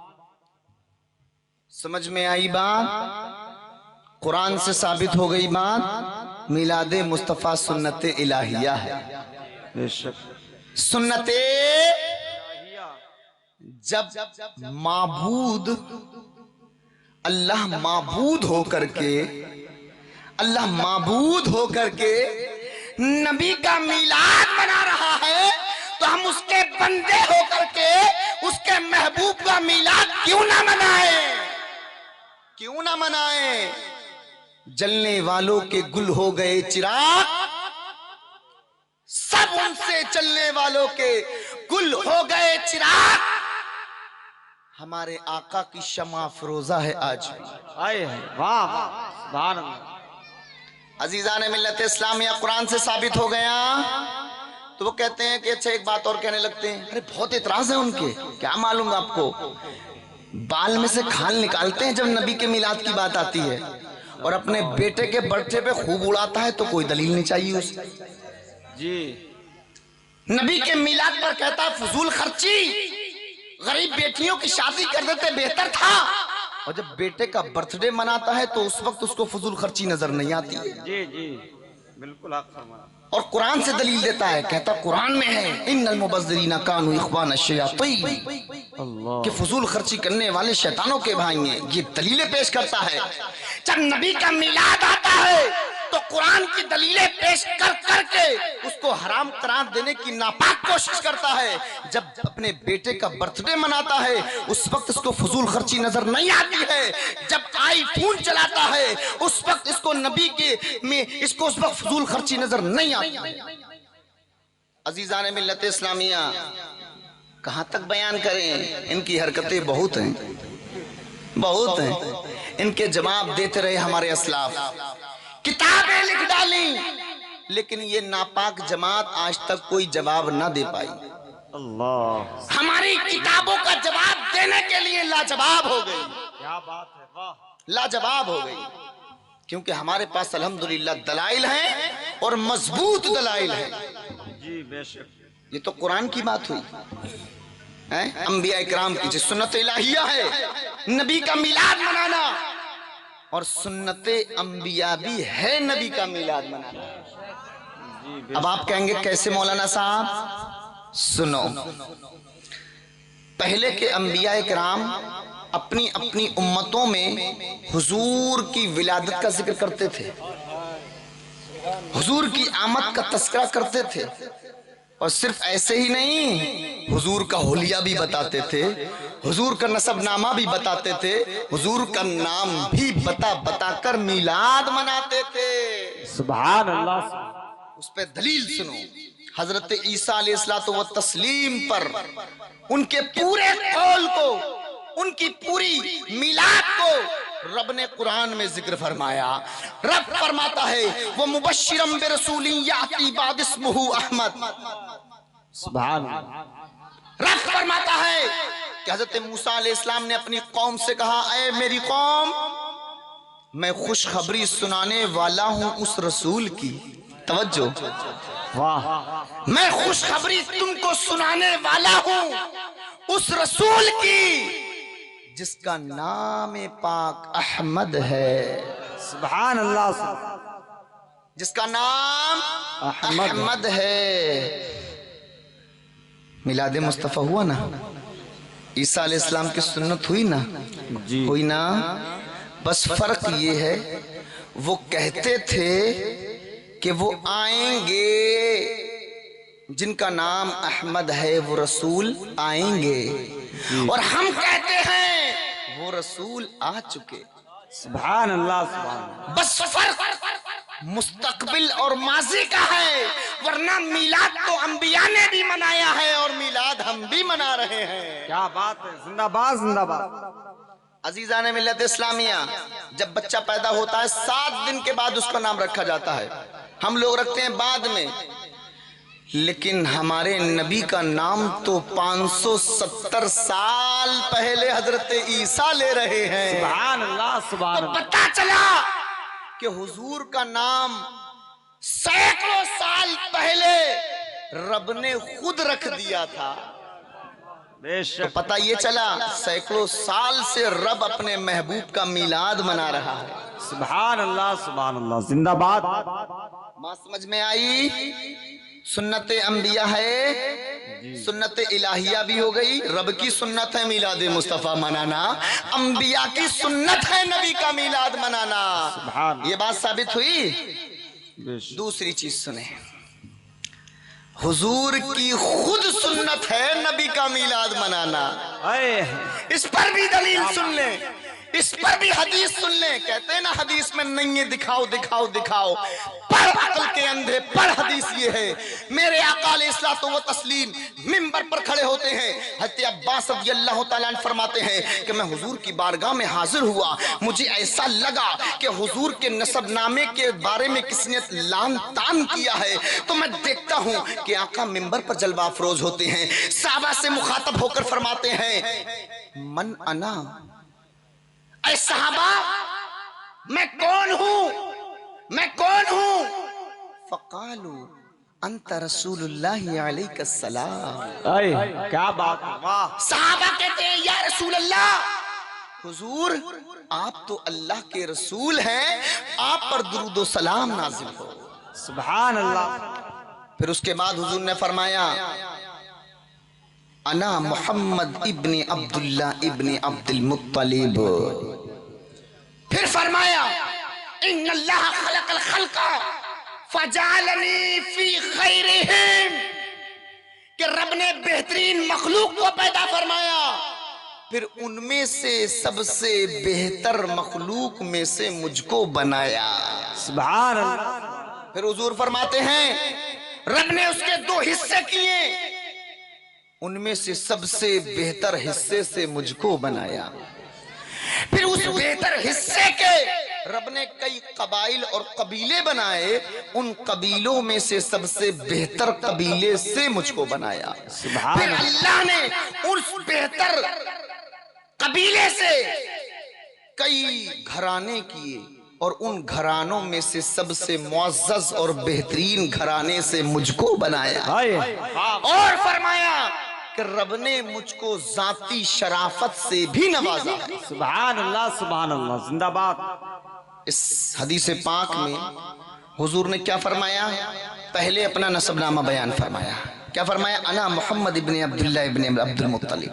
समझ में आई बात? कुरान से साबित हो गई बात। मिलादे मुस्तफा सुन्नत इलाहिया है। सुन्नते जब माबूद अल्लाह माबूद होकर के नबी का मिलाद मना रहा है, तो हम उसके बंदे होकर के उसके महबूब का मिलाद क्यों ना मनाएं? क्यों ना मनाएं? जलने वालों के गुल हो गए चिराग, सब उनसे चलने वालों के गुल हो गए चिराग। हमारे आका की शमा फरोजा है आज भी। आए है, वाह वाह, सुभान अल्लाह। अजीजान मिल्लत इस्लामिया कुरान से साबित हो गया। तो वो कहते हैं कि अच्छा एक बात और कहने लगते हैं, अरे बहुत इतराज है उनके, क्या मालूम आपको, बाल में से खाल निकालते हैं जब नबी के मिलाद की बात आती है, और अपने बेटे के बर्थडे पे खूब उड़ाता है, तो कोई दलील नहीं चाहिए उसे। जी नबी के मिलाद पर कहता है फजूल खर्ची, गरीब बेटियों की शादी कर देते बेहतर था। और जब बेटे का बर्थडे मनाता है तो उस वक्त उसको फजूल खर्ची नजर नहीं आती है। जी जी बिल्कुल आप फरमाया। और कुरान से दलील देता है, कहता कुरान में है इन्नल मुबज़्ज़िरीना कानू इख्वान अश-शयातीन, कि फजूल खर्ची करने वाले शैतानों के भाई हैं। ये दलीलें पेश करता है। जब नबी का मिलाद आता है तो कुरान की दलीलें पेश कर करके उसको हराम करार देने की नापाक कोशिश करता है। जब अपने बेटे का बर्थडे मनाता है उस वक्त इसको फजूल खर्ची नजर नहीं आती है। जब आईफोन चलाता है उस वक्त इसको नबी के में इसको उस वक्त फजूल खर्ची नजर नहीं आती। अजीजान मिल्लत इस्लामिया कहां तक बयान करें, इनकी हरकतें बहुत हैं, बहुत हैं। इनके जवाब देते रहे हमारे असलाफ, किताबें लिख डाली, लेकिन ये नापाक जमात आज तक कोई जवाब ना दे पाई। अल्लाह, हमारी किताबों का जवाब देने के लिए लाजवाब हो गई। क्या बात है, वाह। लाजवाब हो गई, क्योंकि हमारे पास अल्हम्दुलिल्लाह दलाइल हैं और मजबूत दलाइल हैं। जी बेशक। ये तो कुरान की बात हुई है, अंबिया इकराम की सुन्नत इलाहिया है नबी का मिलाद मनाना, और सुन्नत अंबिया भी है नबी का मिलाद मनाना। अब आप कहेंगे कैसे मौलाना साहब? सुनो, पहले के अंबिया इकराम अपनी अपनी उम्मतों में हुजूर की विलादत का जिक्र करते थे, हुजूर की आमद का तस्करा करते थे, और सिर्फ ऐसे ही नहीं, हुजूर का हुलिया भी बताते थे, हुजूर का नसबनामा भी बताते थे, हुजूर का नाम भी बता बताकर मिलाद मनाते थे। सुभान अल्लाह। उस पे दलील सुनो, हजरत ईसा अलैहिस्सलातु व तस्लीम पर उनके पूरे कौल को, उनकी पूरी मिलाद को रब ने कुरान में जिक्र फरमाया। रब फरमाता है वो मुबश्शिरम बिरसूलिन याती बाद इस्मुहु अहमद। सुभान। रब फरमाता है कि हजरत मूसा अलैहिस्सलाम ने अपनी कौम से कहा, ऐ मेरी कौम, मैं खुशखबरी सुनाने वाला हूं उस रसूल की। तवज्जो, वाह। मैं खुशखबरी तुमको सुनाने वाला हूं उस रसूल की जिसका नाम पाक अहमद है। सुभान अल्लाह। जिसका नाम अहमद है। मिलादे मुस्तफा हुआ ना, ईसा अलैहिस्सलाम की सुन्नत हुई ना, जी हुई ना। बस फर्क ये है, वो कहते थे कि वो आएंगे, जिनका नाम अहमद है वो रसूल आएंगे, और हम कहते हैं वो रसूल आ चुके। सुभान अल्लाह। सुभान। बस फर्क मुस्तकबिल और माजी का है, वरना मिलाद तो अंबिया ने भी मनाया है और मिलाद हम भी मना रहे हैं। क्या बात है, जिंदाबाद जिंदाबाद। अजीजान मिल्लत इस्लामिया, जब बच्चा पैदा होता है 7 दिन के बाद उसका नाम रखा जाता है। हम लोग रखते हैं बाद में, लेकिन हमारे नबी का नाम तो 570 साल पहले हजरत ईसा ले रहे हैं। सुभान अल्लाह। सुभान तो अल्लाह। पता चला कि हुजूर का नाम सैकड़ों साल पहले रब ने खुद रख दिया था। तो बेशक। पता ये चला सैकड़ों साल से रब अपने महबूब का मिलाद मना रहा है। सुभान अल्लाह। सुभान अल्लाह। जिंदाबाद। बात समझ में आई? सुन्नत अंबिया है, सुन्नत इलाहिया भी हो गई। रब की सुन्नत है मिलाद मुस्तफा मनाना, अंबिया की सुन्नत है नबी का मिलाद मनाना। सुभान। ये बात साबित हुई। बेशक। दूसरी चीज सुने, हुजूर की खुद सुन्नत है नबी का मिलाद मनाना। इस पर भी दलील सुन ले, इस पर भी हदीस सुन ले। कहते हैं ना हदीस में नहीं है, दिखाओ दिखाओ दिखाओ। पढ़ अकल के अंधे, पढ़ हदीस ये है। मेरे आका अलैहिस्सलातु व तस्लीम मिंबर पर खड़े होते हैं। हज़रत अब्बास रज़ियल्लाहु तआला अन्हु फरमाते हैं कि मैं हुजूर की बारगाह में हाजिर हुआ, मुझे ऐसा लगा कि हुजूर के नसबनामे के बारे में किसी ने लान तान किया है। तो मैं देखता हूँ कि आका मिंबर पर जलवा अफरोज होते हैं। सहाबा से मुखातब होकर फरमाते हैं, मन अना, ऐ सहाबा मैं कौन हूँ, मैं कौन हूँ? फ़क़ालू अंत रसूलुल्लाहि अलैहिस्सलाम। क्या बात है, वाह। सहाबा कहते हैं या रसूल अल्लाह, हुजूर आप तो अल्लाह के रसूल हैं, आप पर दुरूद व सलाम नाजिल हो। सुभान अल्लाह। फिर उसके बाद हुजूर ने फरमाया, अना मोहम्मद इब्ने अब्दुल्ला इब्ने अब्दुल मुत्तलिब। फिर फरमाया, इन्नल्लाह खलक़ल खल्क़ा फजअलनी फी खैरिहिम, कि रब ने बेहतरीन मखलूक को पैदा फरमाया, फिर उनमें से सबसे बेहतर मखलूक में से मुझको बनाया। सुभान अल्लाह। फिर हुजूर फरमाते हैं, रब ने उसके 2 हिस्से किए, उनमें से सबसे बेहतर हिस्से से मुझको बनाया। फिर उस बेहतर हिस्से के रब ने कई कबाइल और कबीले बनाए, उन कबीलों में से सबसे बेहतर कबीले से मुझको बनाया। फिर अल्लाह ने उस बेहतर कबीले से कई घराने किए और उन घरानों में से सबसे मुअज़्ज़ज़ और बेहतरीन घराने से मुझको बनाया। और फरमाया कि रब ने मुझको जाती शराफत से भी नवाजा है। सुभान अल्लाह, जिंदाबाद। इस हदीस पाक में हुजूर ने क्या फरमाया? पहले अपना नसबनामा बयान फरमाया। क्या फरमाया? अना मोहम्मद इब्ने अब्दुल्लाह इब्ने अब्दुल मुत्तलिब।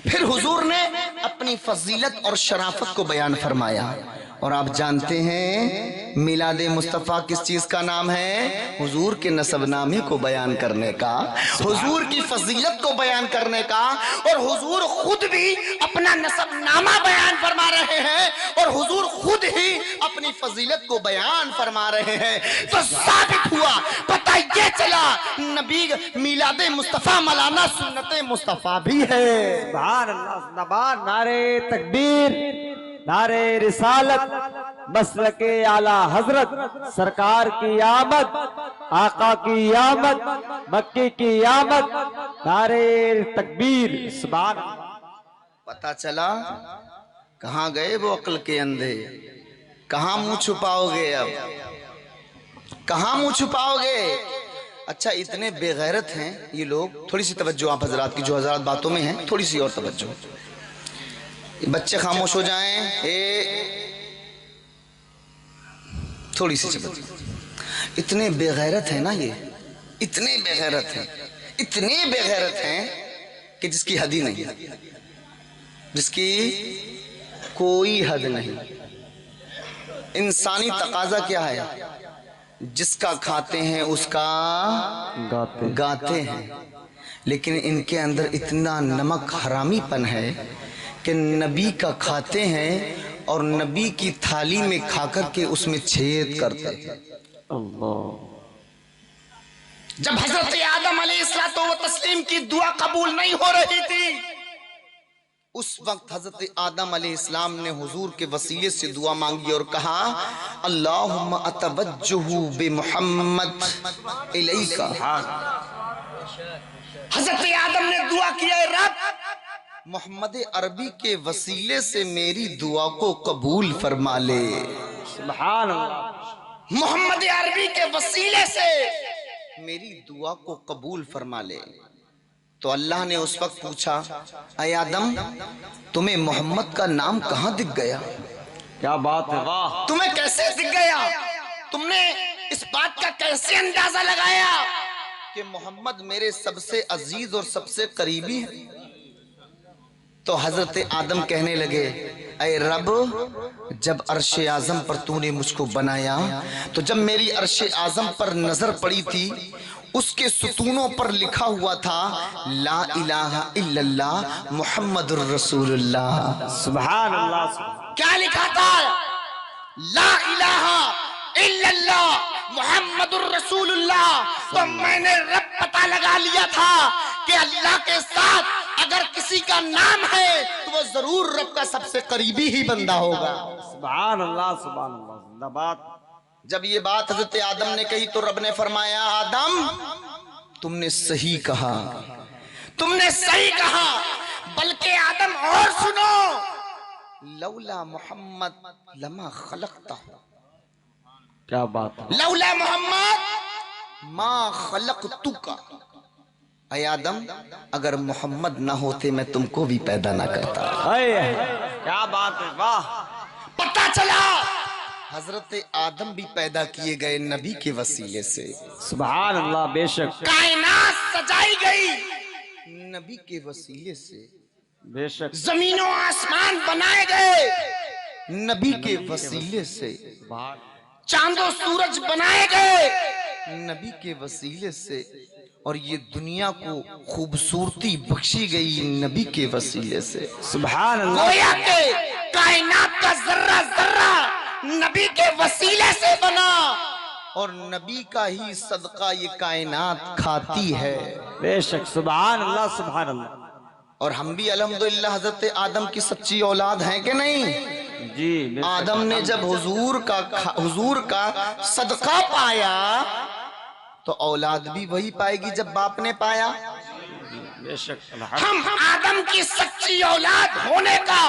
फिर हुजूर ने अपनी फजीलत और शराफत को बयान फरमाया। और आप जानते हैं मिलादे मुस्तफ़ा किस चीज का नाम है? हुजूर के नसबनामे को बयान करने का, हुजूर की फजीलत को बयान करने का। और हुजूर खुद भी अपना नसबनामा बयान फरमा रहे हैं और हुजूर खुद ही अपनी फजीलत को बयान फरमा रहे हैं। तो साबित हुआ, पता ये चला नबी मिलादे मुस्तफ़ा मौलाना सुन्नते मुस्तफ़ा भी है। सुभान अल्लाह, जिंदाबाद। नारे तकबीर, नारे रिसालत, मसलके आला हजरत, सरकार की आमद, आका की आमद, मक्के की आमद, नारे तकबीर। सुभान। पता चला कहाँ गए वो अक्ल के अंधे? कहाँ मुंह छुपाओगे? अब कहाँ मुंह छुपाओगे? अच्छा, इतने बेगैरत हैं ये लोग। थोड़ी सी तवज्जो आप हजरात की, जो हजरात बातों में हैं, थोड़ी सी और तवज्जो। बच्चे खामोश हो जाएं। थोड़ी सी तवज्जो। इतने बेगैरत हैं ना ये, इतने बेगैरत हैं, इतने बेगैरत हैं कि जिसकी हद ही नहीं, जिसकी कोई हद नहीं। इंसानी तकाजा क्या है? जिसका खाते हैं उसका गाते हैं। लेकिन इनके अंदर इतना नमक हरामीपन है कि नबी का खाते हैं और नबी की थाली में खाकर के उसमें छेद करते हैं। जब हजरत आदम अलैहिस्सलातो व तस्लीम की दुआ कबूल नहीं हो रही थी, उस वक्त हजरत आदम अलैहिस्सलाम ने हुजूर के वसीले से दुआ मांगी और कहा, अल्लाहुम्मा अतवज्जहु बिमुहम्मद इलैका। हजरत आदम ने दुआ किया, रब मोहम्मद अरबी के वसीले से मेरी दुआ को कबूल फरमा ले। सुभान अल्लाह। मोहम्मद अरबी के वसीले से मेरी दुआ को कबूल फरमा ले। तो अल्लाह ने उस वक्त पूछा, ऐ आदम, तुम्हें मोहम्मद का नाम कहाँ दिख गया? क्या बात है, वाह। तुम्हें कैसे दिख गया? तुमने इस बात का कैसे अंदाजा लगाया कि मोहम्मद मेरे सबसे अजीज और सबसे करीबी है? तो हजरत आदम कहने लगे, ऐ रब, जब अर्शे आजम पर तूने मुझको बनाया तो जब मेरी अर्शे आजम पर नजर पड़ी थी, उसके सुतूनों पर लिखा हुआ था ला इलाहा इल्लल्लाह मुहम्मदुर रसूलुल्लाह। सुभान अल्लाह। क्या लिखा था? ला इलाहा इल्लल्लाह मुहम्मदुर रसूलुल्लाह। तो मैंने रब पता लगा लिया था कि अल्लाह के साथ अगर किसी का नाम है तो वो जरूर रब का सबसे करीबी ही बंदा होगा। सुभान अल्लाह, सुभान अल्लाह, जिंदाबाद। जब ये बात हजरत आदम ने कही तो रब ने फरमाया, आदम, तुमने सही कहा, तुमने सही कहा। बल्कि आदम और सुनो, लौला मोहम्मद लमा खलकता। क्या बात है। लौला मोहम्मद मा खलकतुका। ऐ आदम, अगर मोहम्मद ना होते मैं तुमको भी पैदा ना करता। क्या बात है, वाह। पता चला हजरत आदम भी पैदा किए गए नबी के वसीले से। सुभान अल्लाह, बेशक। कायनात सजाई गई नबी के वसीले से, बेशक। जमीनों आसमान बनाए गए नबी के वसीले से, चांदो सूरज बनाए गए नबी के वसीले से, और ये दुनिया को खूबसूरती बख्शी गई नबी के वसीले से। सुभान अल्लाह। गोया के कायनात का जर्रा जर्रा नबी के वसीले से बना और नबी का ही सदका ये कायनात खाती है। बेशक। सुभान अल्लाह, सुभान अल्लाह। और हम भी अल्हम्दुलिल्लाह हजरत आदम की सच्ची औलाद हैं कि नहीं? जी आदम ने जब हुजूर का सदका पाया तो औलाद भी वही पाएगी जब बाप ने पाया। बेशक हम आदम की सच्ची औलाद होने का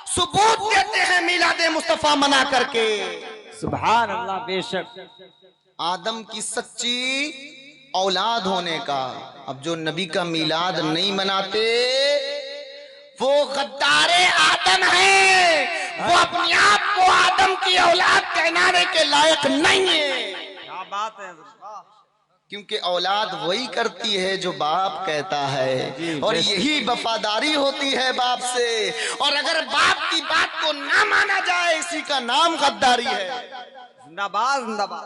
सबूत देते हैं मिलाद मुस्तफा मना करके। सुभान अल्लाह। बेशक आदम की सच्ची औलाद होने का। अब जो नबी का मिलाद नहीं मनाते वो गद्दारे आदम है, वो अपने आप को आदम की औलाद कहलाने के लायक नहीं है। क्या बात है। क्योंकि औलाद वही करती है जो बाप कहता है, और यही वफादारी होती है बाप से। और अगर बाप की बात को ना माना जाए इसी का नाम गद्दारी है। जिंदाबाद जिंदाबाद।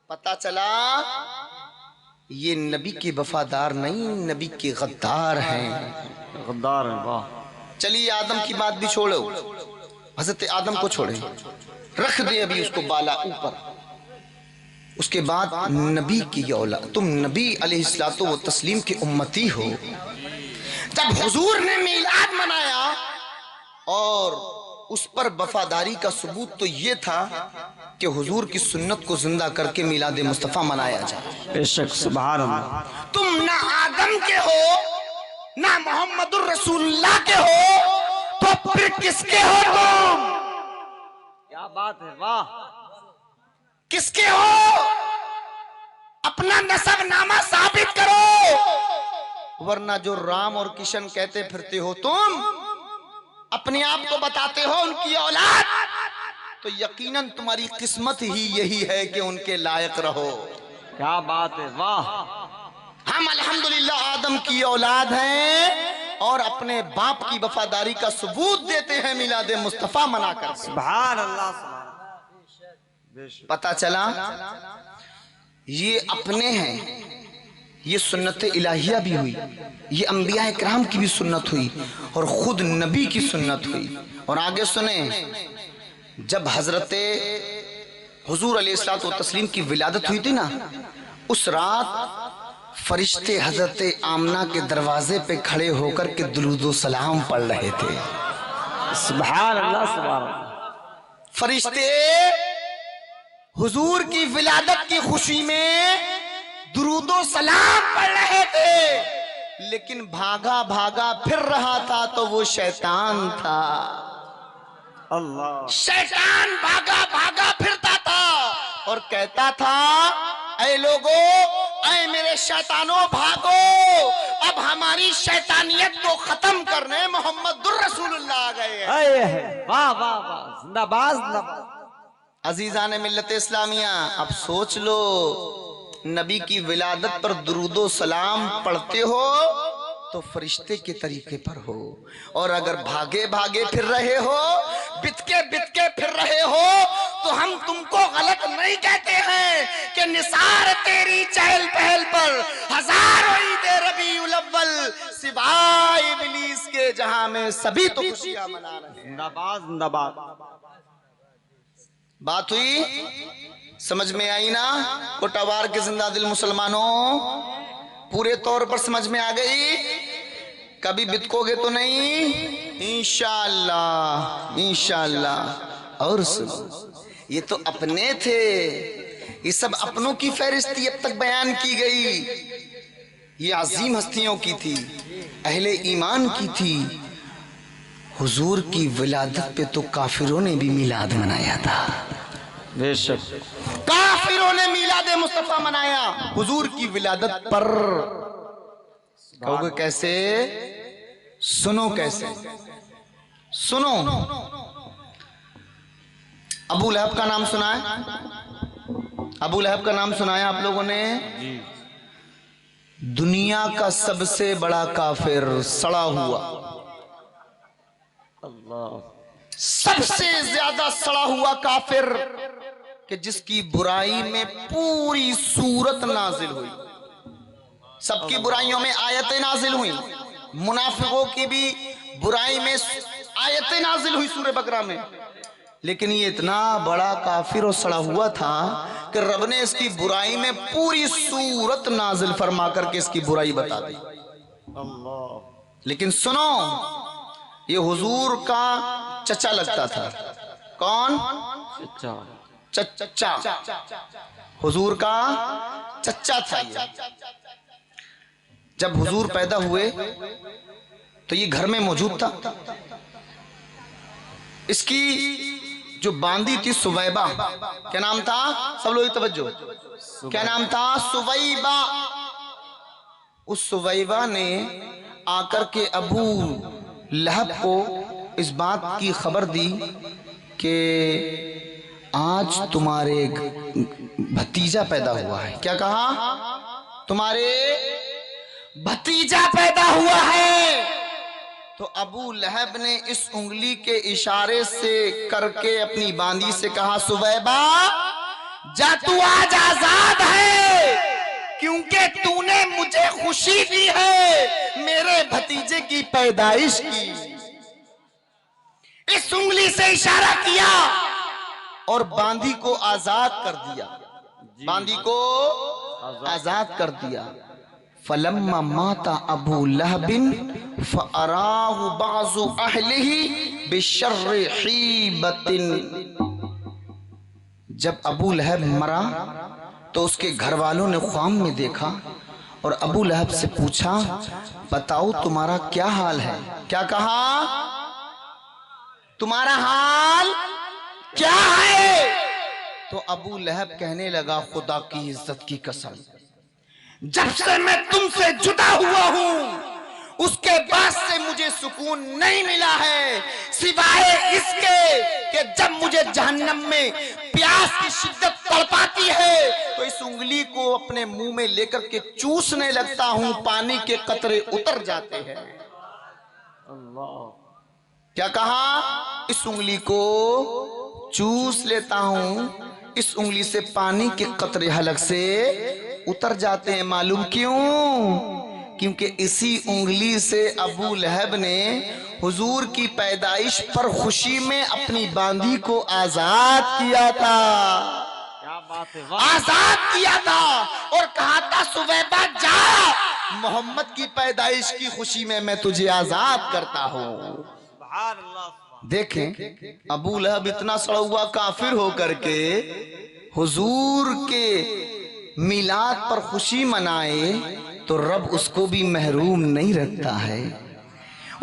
पता चला ये नबी के वफादार नहीं, नबी के गद्दार हैं। गद्दार है। वाह। चलिए आदम की बात भी छोड़ो, हजरत आदम को छोड़े, रख दे अभी उसको बाला ऊपर। उसके बाद नबी की औलाद, तुम नबी अलैहिस्सलातु व तस्लीम की उम्मती हो। जब हुजूर ने मिलाद मनाया और उस पर वफादारी का सबूत तो ये था कि हुजूर की सुन्नत को जिंदा करके मिलाद मुस्तफा मनाया जाए। बेशक सुभान अल्लाह। तुम ना आदम के हो ना मोहम्मदुर रसूलुल्लाह के हो, तो फिर किसके हो तुम? क्या बात है। वाह। किसके हो? अपना नसब नामा साबित करो, वरना जो राम और किशन कहते फिरते हो तुम, अपने आप को बताते हो उनकी औलाद, तो यकीनन तुम्हारी किस्मत ही यही है कि उनके लायक रहो। क्या बात है। वाह। हम अल्हम्दुलिल्लाह आदम की औलाद हैं और अपने बाप की वफादारी का सबूत देते हैं मिलाद मुस्तफा मनाकर। सुभान अल्लाह। पता चला ये अपने हैं, ये सुन्नत इलाहिया भी हुई, ये अंबिया इकराम की भी सुन्नत हुई और खुद नबी की सुन्नत हुई। और आगे सुने, जब हजरत हुजूर अलैहिस्सलातु व तस्लीम की विलादत हुई थी ना, उस रात फरिश्ते हजरत आमना के दरवाजे पे खड़े होकर के दुरूद सलाम पढ़ रहे थे। सुभान अल्लाह। सुभान अल्लाह। फरिश्ते हुजूर की विलादत की खुशी में दुरूदो सलाम पढ़ रहे थे, लेकिन भागा भागा फिर रहा था तो वो शैतान था। अल्लाह। शैतान भागा भागा फिरता था और कहता था, ऐ लोगो, ऐ मेरे शैतानों भागो, अब हमारी शैतानियत को खत्म करने मोहम्मदुर रसूलुल्लाह आ गए हैं। वाह वाह वाह। जिंदाबाद जिंदाबाद। अजीजान मिल्लत इस्लामिया, अब सोच लो, नबी की विलादत पर दुरूदो सलाम पढ़ते हो तो फरिश्ते के तरीके पर हो, और अगर भागे भागे फिर रहे हो, बितके बितके फिर रहे हो, तो हम तुमको गलत नहीं कहते हैं कि निसार तेरी चहल पहल पर हजारों ईद रबीउल अव्वल सिवाय इब्लीस के जहां में सभी तो खुशियां मना रहे हैं। जिंदाबाद जिंदाबाद। बात हुई, समझ में आई ना? कोटावार के जिंदा दिल मुसलमानों, पूरे तौर पर समझ में आ गई? कभी बितकोगे तो नहीं? इंशाअल्लाह इंशाअल्लाह। और सुनो, ये तो अपने थे, ये सब अपनों की फहरिस्ती अब तक बयान की गई। ये अजीम हस्तियों की थी, अहले ईमान की थी। हुजूर की विलादत पे तो काफिरों ने भी मिलाद मनाया था। बेशक। काफिरों ने मिलाद मुस्तफा मनाया हुजूर की विलादत पर। कहोगे कैसे? सुनो कैसे, सुनो। अबू लहब का नाम सुना है? अबू लहब का नाम सुना है आप लोगों ने? दुनिया का सबसे बड़ा काफिर, सड़ा हुआ, अल्लाह। सबसे ज्यादा सड़ा हुआ काफिर कि जिसकी बुराई में पूरी सूरत नाजिल हुई। सबकी बुराइयों में आयतें नाजिल हुई, मुनाफिकों की भी बुराई में आयतें नाजिल हुई सूरह बकरा में, लेकिन ये इतना बड़ा काफिर और सड़ा हुआ था कि रब ने इसकी बुराई में पूरी सूरत नाजिल फरमा करके इसकी बुराई बता दी। अल्लाह। लेकिन सुनो, ये हुजूर का चचा लगता था। कौन? चचा। हुजूर का चचा था ये। जब हुजूर पैदा हुए तो ये घर में मौजूद था। इसकी जो बांदी थी सुवैबा, क्या नाम था? सब लोग तवज्जो, क्या नाम था? सुवैबा। उस सुवैबा ने आकर के अबू लहब को इस बात की खबर दी कि आज तुम्हारे भतीजा पैदा हुआ है। क्या कहा? तुम्हारे भतीजा पैदा हुआ है। तो अबू लहब ने इस उंगली के इशारे से करके अपनी बांदी से कहा, सुवैबा जा, तू आज आजाद है, क्योंकि तूने मुझे खुशी दी है मेरे भतीजे की पैदाइश की। इस उंगली से इशारा किया और बांदी को आजाद कर दिया। बांदी को आजाद कर दिया। फलम्मा माता अबू लहबिन फअराहु बाज़ु अहलिही बिशर्रि हीबतिन। जब अबू लहब मरा तो उसके घर वालों ने ख्वाम में देखा और अबू लहब से पूछा, बताओ तुम्हारा क्या हाल है? क्या कहा? तुम्हारा हाल क्या है? तो अबू लहब कहने लगा, खुदा की इज्जत की कसम, जब से मैं तुमसे जुदा हुआ हूं उसके बाद से मुझे सुकून नहीं मिला है, सिवाय इसके कि जब मुझे जहन्नम में प्यास की शिद्दत तड़पाती है तो इस उंगली को अपने मुंह में लेकर के चूसने लगता हूं, पानी के कतरे उतर जाते हैं। क्या कहा? इस उंगली को चूस लेता हूं, इस उंगली से पानी के कतरे हलक से उतर जाते हैं। मालूम क्यों? क्योंकि इसी उंगली से अबू लहब ने हुजूर की पैदाइश पर खुशी में अपनी बांदी को आजाद किया था। क्या बात है, आजाद किया था और कहा था, सुवैबा जा, मोहम्मद की पैदाइश की खुशी में मैं तुझे आजाद करता हूँ। देखें, अबू लहब इतना सड़ा हुआ काफिर होकर के हुजूर के मिलाद पर खुशी मनाए तो रब उसको भी महरूम नहीं रखता है,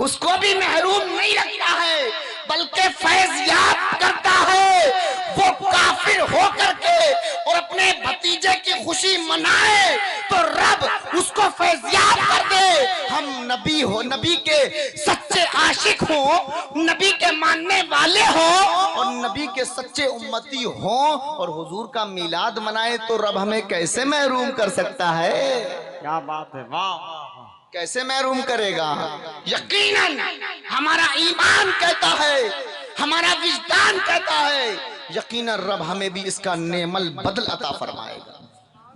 उसको भी महरूम नहीं रखता है, बल्कि फैज याद करता है। वो काफिर होकर के और अपने भतीजे की खुशी मनाए तो रब उसको फैज याद कर दे। हम नबी हो, नबी के सच्चे आशिक हो, नबी के मानने वाले हो और नबी के सच्चे उम्मती हो और हुजूर का मिलाद मनाए तो रब हमें कैसे महरूम कर सकता है? क्या बात है, वाह वाह, कैसे महरूम करेगा? यकीनन हमारा ईमान कहता है, हमारा विजदान कहता है, यकीनन रब हमें भी इसका नेमल बदल अता फरमाएगा।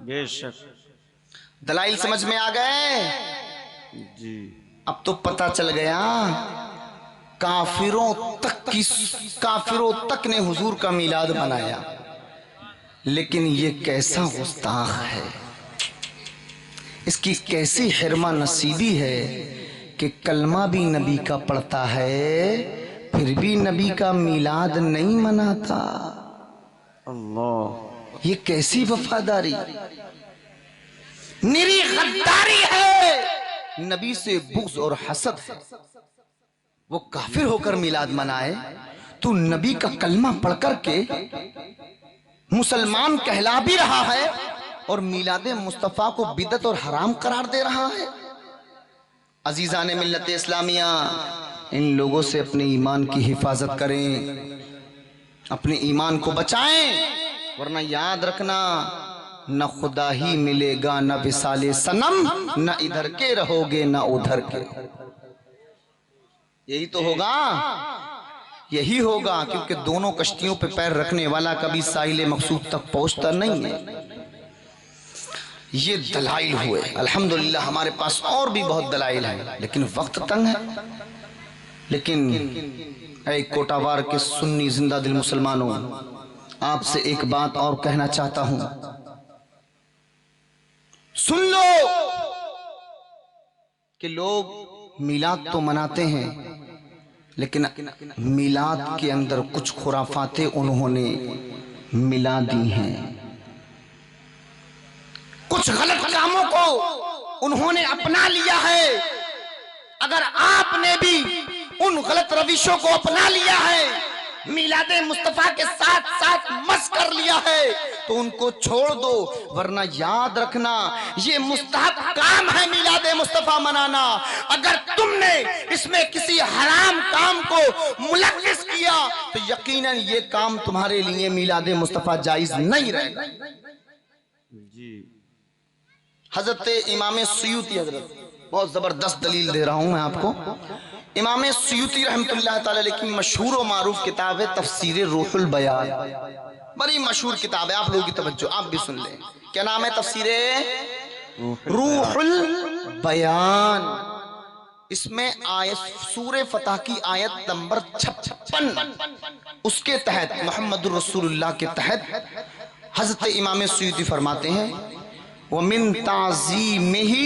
बेशक। दलाइल समझ में आ गए जी। अब तो पता चल गया काफिरों तक ने हुजूर का मिलाद मनाया, लेकिन ये कैसा गुस्ताख है, इसकी कैसी हिरमा नसीबी है कि कलमा भी नबी का पढ़ता है फिर भी नबी का मिलाद नहीं मनाता। अल्लाह, ये कैसी वफादारी, निरी गद्दारी है, नबी से बुग़्ज़ और हसद है। वो काफिर होकर मिलाद मनाए, तू नबी का कलमा पढ़ करके मुसलमान कहला भी रहा है और मिलाद मुस्तफ़ा को बिदअत और हराम करार दे रहा है। अजीज़ान मिल्लत इस्लामिया, इन लोगों से अपने ईमान की हिफाजत करें, अपने ईमान को बचाएं, वरना याद रखना न खुदा ही मिलेगा न विसाले सनम, न इधर के रहोगे न उधर के। यही तो होगा, यही होगा, क्योंकि दोनों कश्तियों पे पैर रखने वाला कभी साहिल मकसूद तक पहुंचता नहीं है। ये दलाइल हुए। अल्हम्दुलिल्लाह हमारे पास और भी बहुत दलाइल हैं, लेकिन वक्त तंग है। लेकिन ऐ कोटावार के सुन्नी जिंदा दिल मुसलमानों, आपसे एक बात और कहना चाहता हूं, सुन लो कि लोग मिलाद तो मनाते हैं लेकिन मिलाद के अंदर कुछ खुराफातें उन्होंने मिला दी हैं, कुछ गलत कामों को उन्होंने अपना लिया है। अगर आपने भी उन गलत रविशों को अपना लिया है, मिलादे मुस्तफा के साथ साथ मस कर लिया है, तो उनको छोड़ दो, वरना याद रखना ये मुस्तहब काम है मिलादे मुस्तफा मनाना। अगर तुमने इसमें किसी हराम काम को मुलव्विस किया तो यकीनन ये काम तुम्हारे लिए मिलादे मुस्तफा जायज नहीं रहेगा। हजरत इमाम सुयूती, हजरत बहुत जबरदस्त दलील दे रहा हूं मैं आपको। इमाम सुयूती रहमतुल्लाह ताला अलैह की मशहूर और मारूफ किताब है तफसीर रूहुल बयान, बड़ी मशहूर किताब है, आप लोगों की तवज्जो, आप भी सुन लें। क्या नाम है? तफसीर रूहुल बयान। इसमें आयत सूरे फतह की आयत नंबर 56, उसके तहत मोहम्मदुर रसूलुल्लाह के तहत हजरत इमाम सुयूती फरमाते हैं, वमिन ताज़ीमिही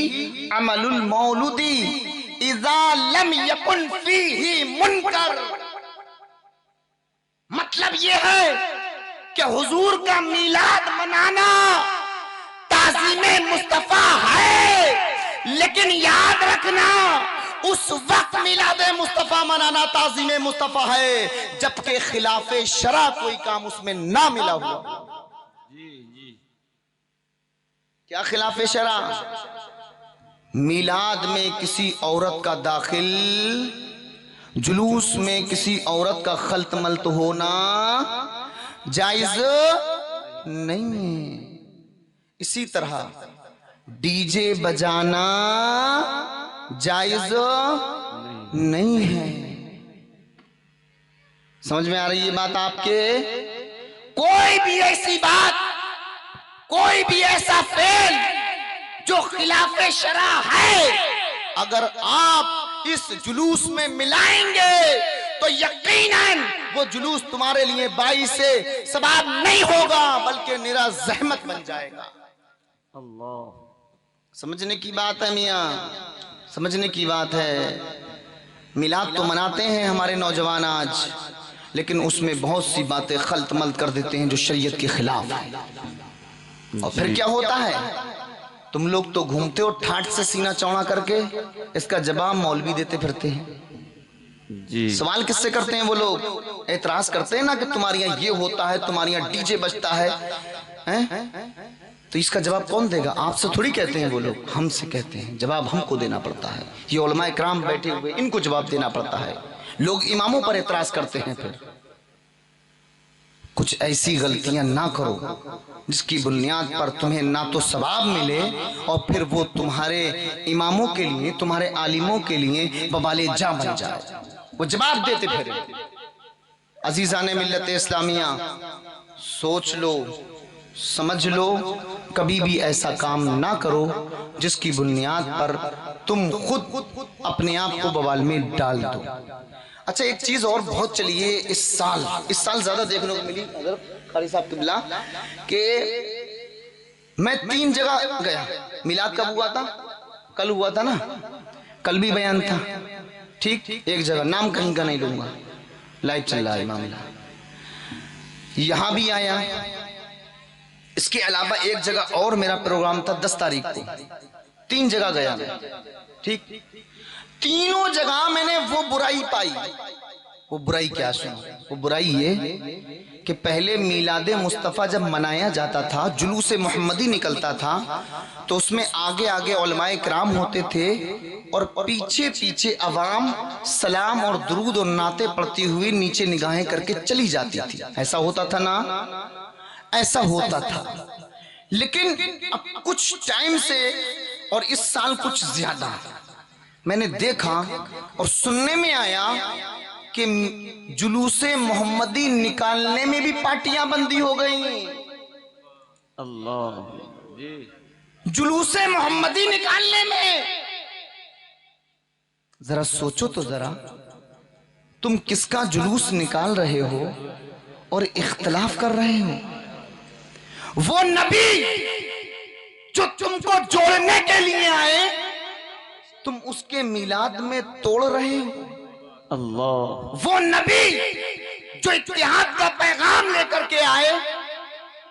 अमलुल मौलूदी इज़ा लम यकुन फीही मुनकर। मतलब ये है कि हुजूर का मिलाद मनाना ताज़ीमे मुस्तफा है, लेकिन याद रखना उस वक्त मिलादे मुस्तफा मनाना ताज़ीमे मुस्तफा है जबकि खिलाफे शरा कोई काम उसमें ना मिला हुआ। क्या खिलाफे शरा? मिलाद में किसी औरत का दाखिल, जुलूस में किसी औरत का खल्त मल्त होना जायज नहीं है। इसी तरह डीजे बजाना जायज नहीं है। समझ में आ रही है बात आपके? कोई भी ऐसी बात, कोई भी ऐसा फेल जो खिलाफे शरा है, अगर आप इस जुलूस में मिलाएंगे तो यकीनन वो जुलूस तुम्हारे लिए बाई से सवाब नहीं होगा बल्कि निरा जहमत बन जाएगा। अल्लाह, समझने की बात है मियाँ, समझने की बात है। मिलाद तो मनाते हैं हमारे नौजवान आज, लेकिन उसमें बहुत सी बातें खल्त मल्त कर देते हैं जो शरीयत के खिलाफ है। और फिर क्या होता है? तुम लोग तो घूमते हो ठाठ से सीना चौड़ा करके, इसका जवाब मौलवी देते फिरते हैं जी। सवाल किससे करते हैं वो लोग? एतराज करते हैं ना कि तुम्हारे यहाँ ये होता है, तुम्हारे यहाँ डीजे बजता है, तो इसका जवाब कौन देगा? आपसे थोड़ी कहते हैं वो लोग, हमसे कहते हैं। जवाब हमको देना पड़ता है। ये उलमा इकराम बैठे हुए, इनको जवाब देना पड़ता है। लोग इमामों पर एतराज करते हैं। फिर कुछ ऐसी गलतियां ना करो जिसकी बुनियाद पर तुम्हें ना तो सवाब मिले और फिर वो तुम्हारे इमामों के लिए, तुम्हारे आलिमों के लिए बवाले जा बन जाए। वो जवाब देते फिर। अजीजाने मिल्लत इस्लामिया, सोच लो, समझ लो, कभी भी ऐसा काम ना करो जिसकी बुनियाद पर तुम खुद अपने आप को बवाल में डाल दो। अच्छा, एक चीज और बहुत चली है इस साल ज्यादा देखने को मिली कारी साहब किबला के मैं 3 जगह गया। मिलाद कब हुआ था? कल हुआ था ना, कल भी बयान था, ठीक। एक जगह, नाम कहीं का नहीं लूंगा, लाइव चल रहा है मामला, यहां भी आया। इसके अलावा एक जगह और मेरा प्रोग्राम था 10 तारीख को। 3 जगह गया, ठीक। तीनों जगह मैंने वो बुराई पाई। वो बुराई क्या? सुनो, वो बुराई ये कि पहले मिलादे मुस्तफ़ा जब मनाया जाता था, जुलूसे मोहम्मदी निकलता था, तो उसमें आगे आगे उलमाए किराम होते थे और पीछे पीछे अवाम सलाम और दुरूद और नाते पढ़ती हुई नीचे निगाहें करके चली जाती थी। ऐसा होता था ना? ऐसा होता था। लेकिन अब कुछ टाइम से और इस साल कुछ ज्यादा मैंने देखा और सुनने में आया कि जुलूसे मोहम्मदी निकालने में भी पार्टियां बंदी हो गई। अल्लाह, जुलूसे मोहम्मदी निकालने में जरा सोचो तो जरा, तुम किसका जुलूस निकाल रहे हो और इख्तिलाफ कर रहे हो? वो नबी जो तुमको जोड़ने के लिए आए, तुम उसके मिलाद में तोड़ रहे हो। अल्लाह। वो नबी जो इत्तिहाद का पैगाम लेकर के आए,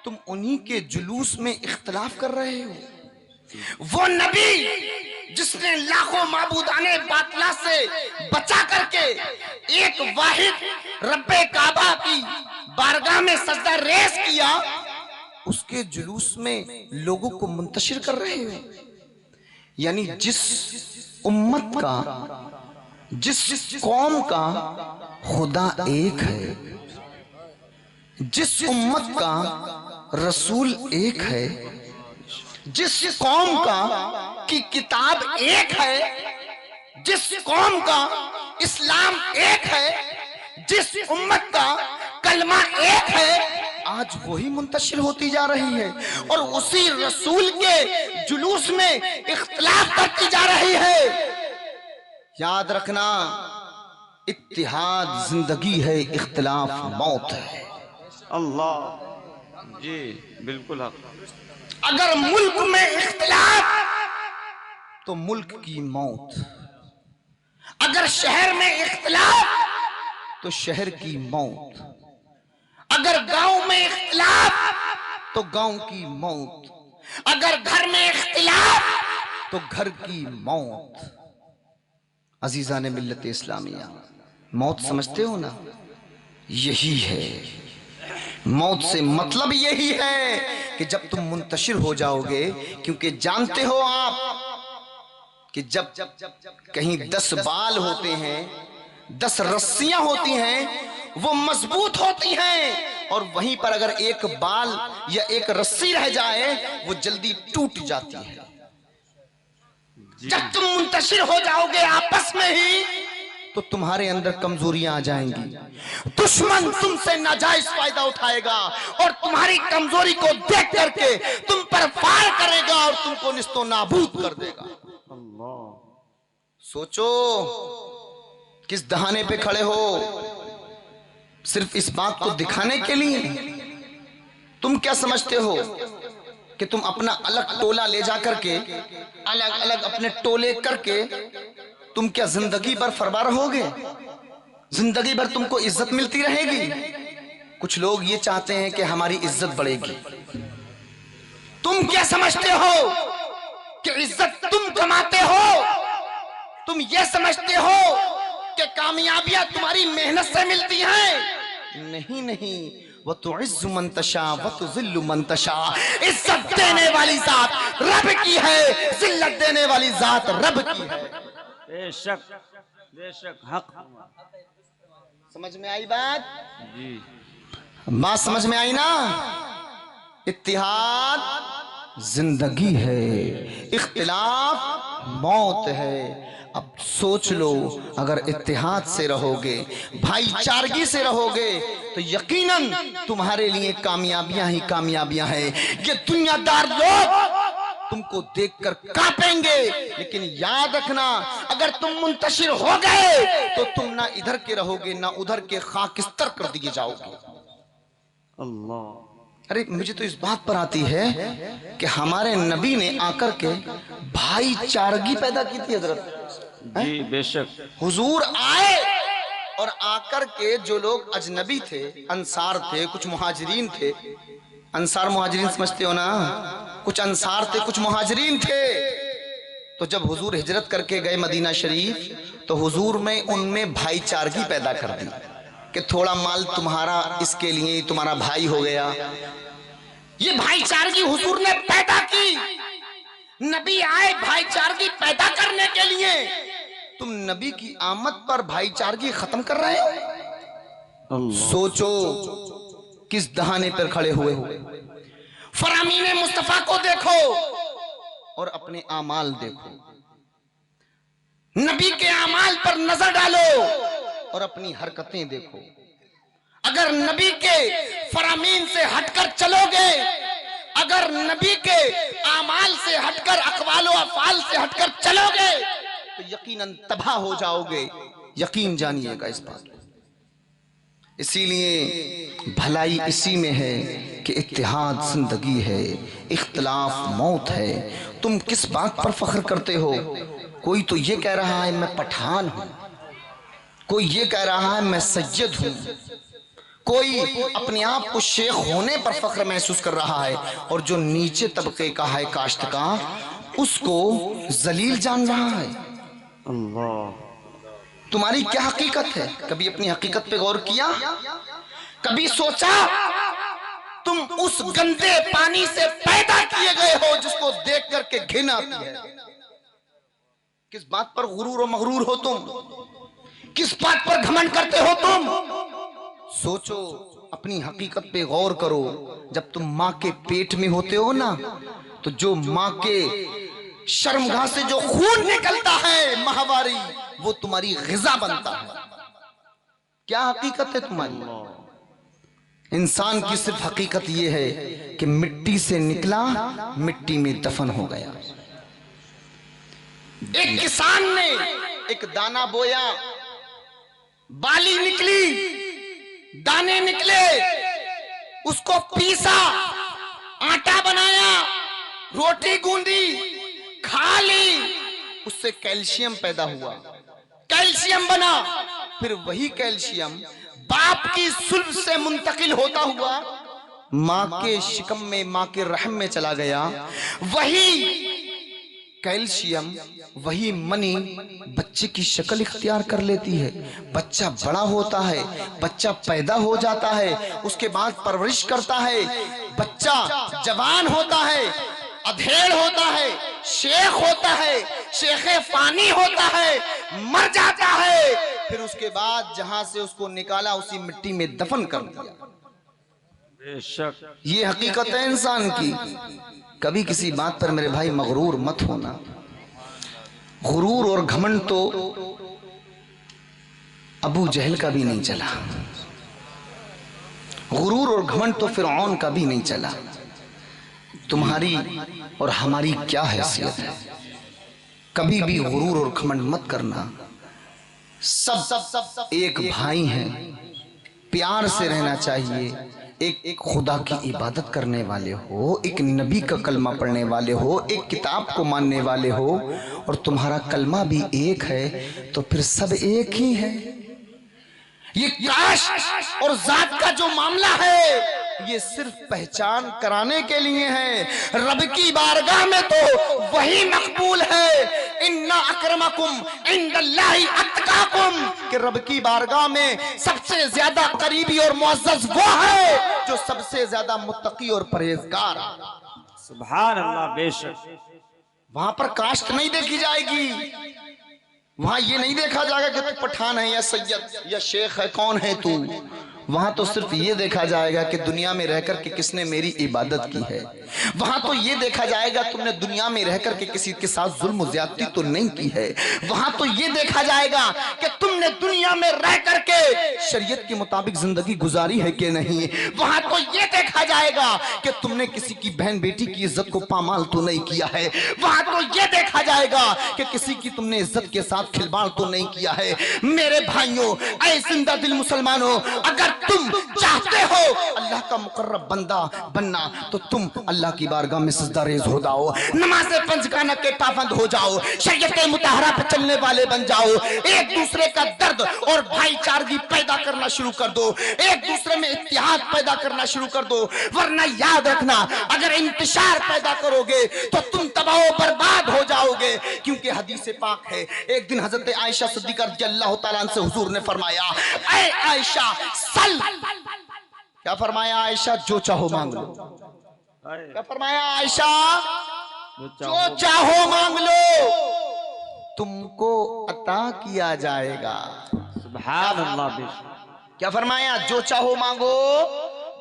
तुम उन्हीं के जुलूस में इख्तिलाफ कर रहे हो। वो नबी जिसने लाखों माबूदाने बातला से बचा करके एक वाहिद रब्बे काबा की बारगाह में सजदा रेस किया, उसके जुलूस में लोगों को मुंतशिर कर रहे हो। यानी जिस उम्मत का, जिस कौम का खुदा एक है, जिस उम्मत का रसूल एक है, जिस कौम का की किताब एक है, जिस कौम का इस्लाम एक है, जिस उम्मत का कलमा एक है, आज वही मुंतशिर होती जा रही है और उसी रसूल के जुलूस में इख्तिलाफ करती जा रही है। याद रखना, इत्तिहाद जिंदगी है, इख्तिलाफ मौत है। अल्लाह जी, बिल्कुल हक। अगर मुल्क में इख्तिलाफ तो मुल्क की मौत, अगर शहर में इख्तिलाफ तो शहर की मौत, अगर गांव में इख्तिलाफ तो गांव की मौत, अगर घर में इख्तिलाफ तो घर की मौत। अजीजा ने मिल्लत इस्लामिया, मौत समझते हो ना, यही है मौत से मतलब यही है कि जब तुम मुंतशिर हो जाओगे, क्योंकि जानते हो आप कि जब कहीं 10 बाल होते हैं, 10 रस्सियां होती हैं, वो मजबूत होती हैं, और वहीं पर अगर एक बाल या एक रस्सी रह जाए वो जल्दी टूट जाती है। जब तुम मुंतशिर हो जाओगे आपस में ही तो तुम्हारे अंदर कमजोरियां आ जाएंगी, दुश्मन तुमसे नाजायज फायदा उठाएगा और तुम्हारी कमजोरी को देख करके तुम पर फायर करेगा और तुमको निस्तो नाबूद कर देगा। सोचो किस दहाने पे खड़े हो, सिर्फ इस बात को दिखाने के लिए? तुम क्या समझते हो कि तुम अपना अलग टोला ले जा करके, अलग अलग अपने टोले करके तुम क्या जिंदगी भर फरवा रहोगे? जिंदगी भर तुमको इज्जत मिलती रहेगी? कुछ लोग ये चाहते हैं कि हमारी इज्जत बढ़ेगी। तुम क्या समझते हो कि इज्जत तुम कमाते हो? तुम ये समझते हो कि कामयाबियां तुम्हारी मेहनत से मिलती हैं? नहीं नहीं, वो तो इज्जु मंतशा वो तो जिल्लु मंतशा। इज्जत देने वाली जात रब की है, जिल्लत देने वाली जात रब की है। बेशक बेशक हक। समझ में आई बात? जी, बात समझ में आई ना? इत्तिहाद जिंदगी है, इख्तिलाफ मौत है। अब सोच लो, अगर इत्तिहाद से रहोगे, भाईचारगी से रहोगे, तो यकीनन तुम्हारे लिए कामयाबियां ही कामयाबियां हैं। ये दुनियादार लोग तुमको देखकर कांपेंगे, लेकिन याद रखना, अगर तुम मुंतशिर हो गए तो तुम ना इधर के रहोगे ना उधर के, खाकिस्तर कर दिए जाओगे। अल्लाह। अरे मुझे तो इस बात पर आती है कि हमारे नबी ने आकर के भाईचारगी पैदा की थी हजरत। जी बेशक। हुजूर आए और आकर के जो लोग अजनबी थे, अंसार थे, कुछ मुहाजिरीन थे। अंसार मुहाजिरीन समझते हो ना? कुछ अंसार थे, कुछ मुहाजिरीन थे। तो जब हुजूर हिजरत करके गए मदीना शरीफ, तो हुजूर में उनमें भाईचारगी पैदा कर दी कि थोड़ा माल तुम्हारा, इसके लिए तुम्हारा भाई हो गया। ये भाईचारगी हुजूर ने पैदा की। नबी आए भाईचारगी पैदा करने के लिए, तुम नबी की आमद पर भाईचारगी खत्म कर रहे हो। सोचो किस दहाने पर खड़े हुए हो। फरामीने मुस्तफा को देखो और अपने आमाल देखो। नबी के आमाल पर नजर डालो और अपनी हरकतें देखो। अगर नबी के फरामीन से हटकर चलोगे, अगर नबी के आमाल से हटकर, अक़वाल व अफ़आल से हटकर चलोगे, तो यकीनन तबाह हो जाओगे। यकीन जानिएगा इस बात को। इसीलिए भलाई इसी में है कि इत्तिहाद जिंदगी है, इख्तिलाफ मौत है। तुम किस बात पर फख्र करते हो? कोई तो ये कह रहा है मैं पठान हूं, कोई ये कह रहा है मैं सैयद हूं, कोई अपने आप को शेख होने पर फख्र महसूस कर रहा है, और जो नीचे तबके का है काश्तकार उसको जलील जान रहा है। अल्लाह। तुम्हारी क्या हकीकत है? कभी अपनी हकीकत पे गौर किया? कभी सोचा तुम उस गंदे पानी से पैदा किए गए हो जिसको देख करके घिन आती है? किस बात पर गुरूर और मगरूर हो तुम? किस बात पर घमंड करते हो तुम? सोचो, अपनी हकीकत पे गौर करो। जब तुम माँ के पेट में होते हो ना, तो जो माँ के शर्मगाह से जो खून निकलता है माहवारी, वो तुम्हारी ग़िज़ा बनता है। क्या हकीकत है तुम्हारी? इंसान की सिर्फ हकीकत ये है कि मिट्टी से निकला, मिट्टी में दफन हो गया। एक किसान ने एक दाना बोया, बाली निकली, दाने निकले, उसको पीसा, आटा बनाया, रोटी गूंदी, खा ली, उससे कैल्शियम पैदा हुआ, कैल्शियम बना। फिर वही कैल्शियम बाप की सुल्ब से मुंतकिल होता हुआ माँ के शिकम में, माँ के रहम में चला गया। वही कैल्शियम, वही मनी बच्चे की शक्ल इख्तियार कर लेती है। बच्चा बड़ा होता है, बच्चा पैदा हो जाता है, उसके बाद परवरिश करता है, बच्चा जवान होता है, अधेड़ होता है, शेख होता है, शेखे फानी होता है, मर जाता है। फिर उसके बाद जहां से उसको निकाला उसी मिट्टी में दफन कर दिया। बेशक ये हकीकत है इंसान की। कभी किसी बात पर मेरे भाई मगरूर मत होना। गुरूर और घमंड तो अबू जहल का भी नहीं चला, गुरूर और घमंड तो फिरऔन का भी नहीं चला। तुम्हारी और हमारी क्या हैसियत है? कभी भी गुरूर और घमंड मत करना। सब एक भाई हैं, प्यार से रहना चाहिए। एक खुदा की इबादत करने वाले हो, एक नबी का कलमा पढ़ने वाले हो, एक किताब को मानने वाले हो, और तुम्हारा कलमा भी एक है, तो फिर सब एक ही है। ये काश और जात का जो मामला है, ये सिर्फ पहचान कराने के लिए है। रब की बारगाह में तो वही मकबूल है, इन्ना अक्रमकुम इंदल्लाहि अत्काकुम, कि रब की बारगाह में सबसे ज्यादा करीबी और मुअज़्ज़ज़ वो है जो सबसे ज्यादा मुत्तकी और परहेजगार। सुभान अल्लाह। बेशक वहां पर कास्ट नहीं देखी जाएगी, वहां ये नहीं देखा जाएगा कि तू पठान है या सैयद या शेख है, कौन है तू। वहां तो सिर्फ ये देखा जाएगा कि दुनिया में रहकर के किसने मेरी इबादत की है। वहां तो ये देखा जाएगा तुमने दुनिया में रहकर के किसी के साथ जुल्म ज्यादती तो नहीं की है। वहां तो ये देखा जाएगा कि तुमने दुनिया में रह करके शरीयत के मुताबिक जिंदगी गुजारी है कि नहीं। वहां तो ये देखा जाएगा कि तुमने किसी की बहन बेटी की इज्जत को पामाल तो नहीं किया है। वहां तो ये देखा जाएगा कि किसी की तुमने इज्जत के साथ खिलवाड़ तो नहीं किया है। मेरे भाइयों, ऐ जिंदा दिल मुसलमानों, अगर तुम चाहते हो अल्लाह का मुकर्रब बंदा बनना, तो तुम अल्लाह की बारगाह में सजदा रेज हो जाओ, नमाज़े पंजगाना के पाबंद हो जाओ, शरीयत मुताहरा पे चलने वाले बन जाओ, एक दूसरे का दर्द और भाईचारगी पैदा करना शुरू कर दो, एक दूसरे में इत्तेहाद पैदा करना शुरू कर दो। वरना याद रखना, अगर इंतशार पैदा करोगे तो तुम तबाह बर्बाद हो जाओगे। क्योंकि हदीस पाक है, एक दिन हजरत आयशा सिद्दीक़ा रज़ियल्लाहु ताला अन्हा से हुजूर ने फरमाया, ऐ आयशा सल, क्या फरमाया आयशा? जो चाहो मांग लो। क्या फरमाया आयशा? जो चाहो मांग लो, तुमको अता किया जाएगा। सुभान अल्लाह। क्या फरमाया? जो चाहो मांगो,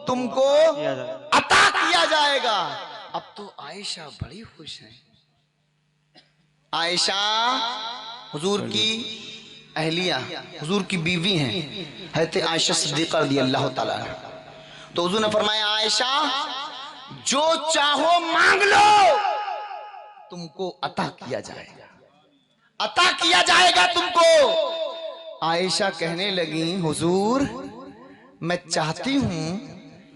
तुमको अता किया जाएगा। अब तो आयशा बड़ी खुश है। आयशा हुजूर की अहलिया, हुजूर की बीवी हैं, हज़रत आयशा सिद्दीक़ा रज़ियल्लाहु ताला अन्हा। तो हुजूर ने फरमाया, आयशा जो चाहो मांग लो, तुमको अता किया जाएगा, अता किया जाएगा तुमको। आयशा कहने लगी, हुजूर मैं चाहती हूं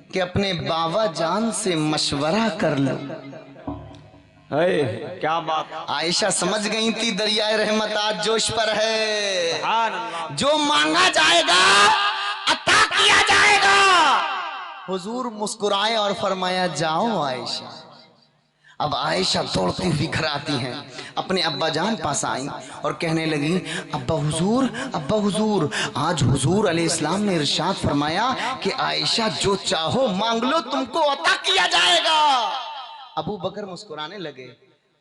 कि अपने बाबा जान से मशवरा कर लो। क्या बात। आयशा समझ गई थी दरियाए रहमत आज जोश पर है, सुभान अल्लाह। जो मांगा जाएगा अता किया जाएगा। हुजूर मुस्कुराए और फरमाया जाओ आयशा। अब आयशा दौड़ती हुई घर आती हैं, अपने अब्बा जान पास आई और कहने लगी अब्बा हुजूर, आज हुजूर अलैहिस्सलाम ने इरशाद फरमाया कि आयशा जो चाहो मांग लो तुमको अता किया जाएगा। अबू बकर मुस्कुराने लगे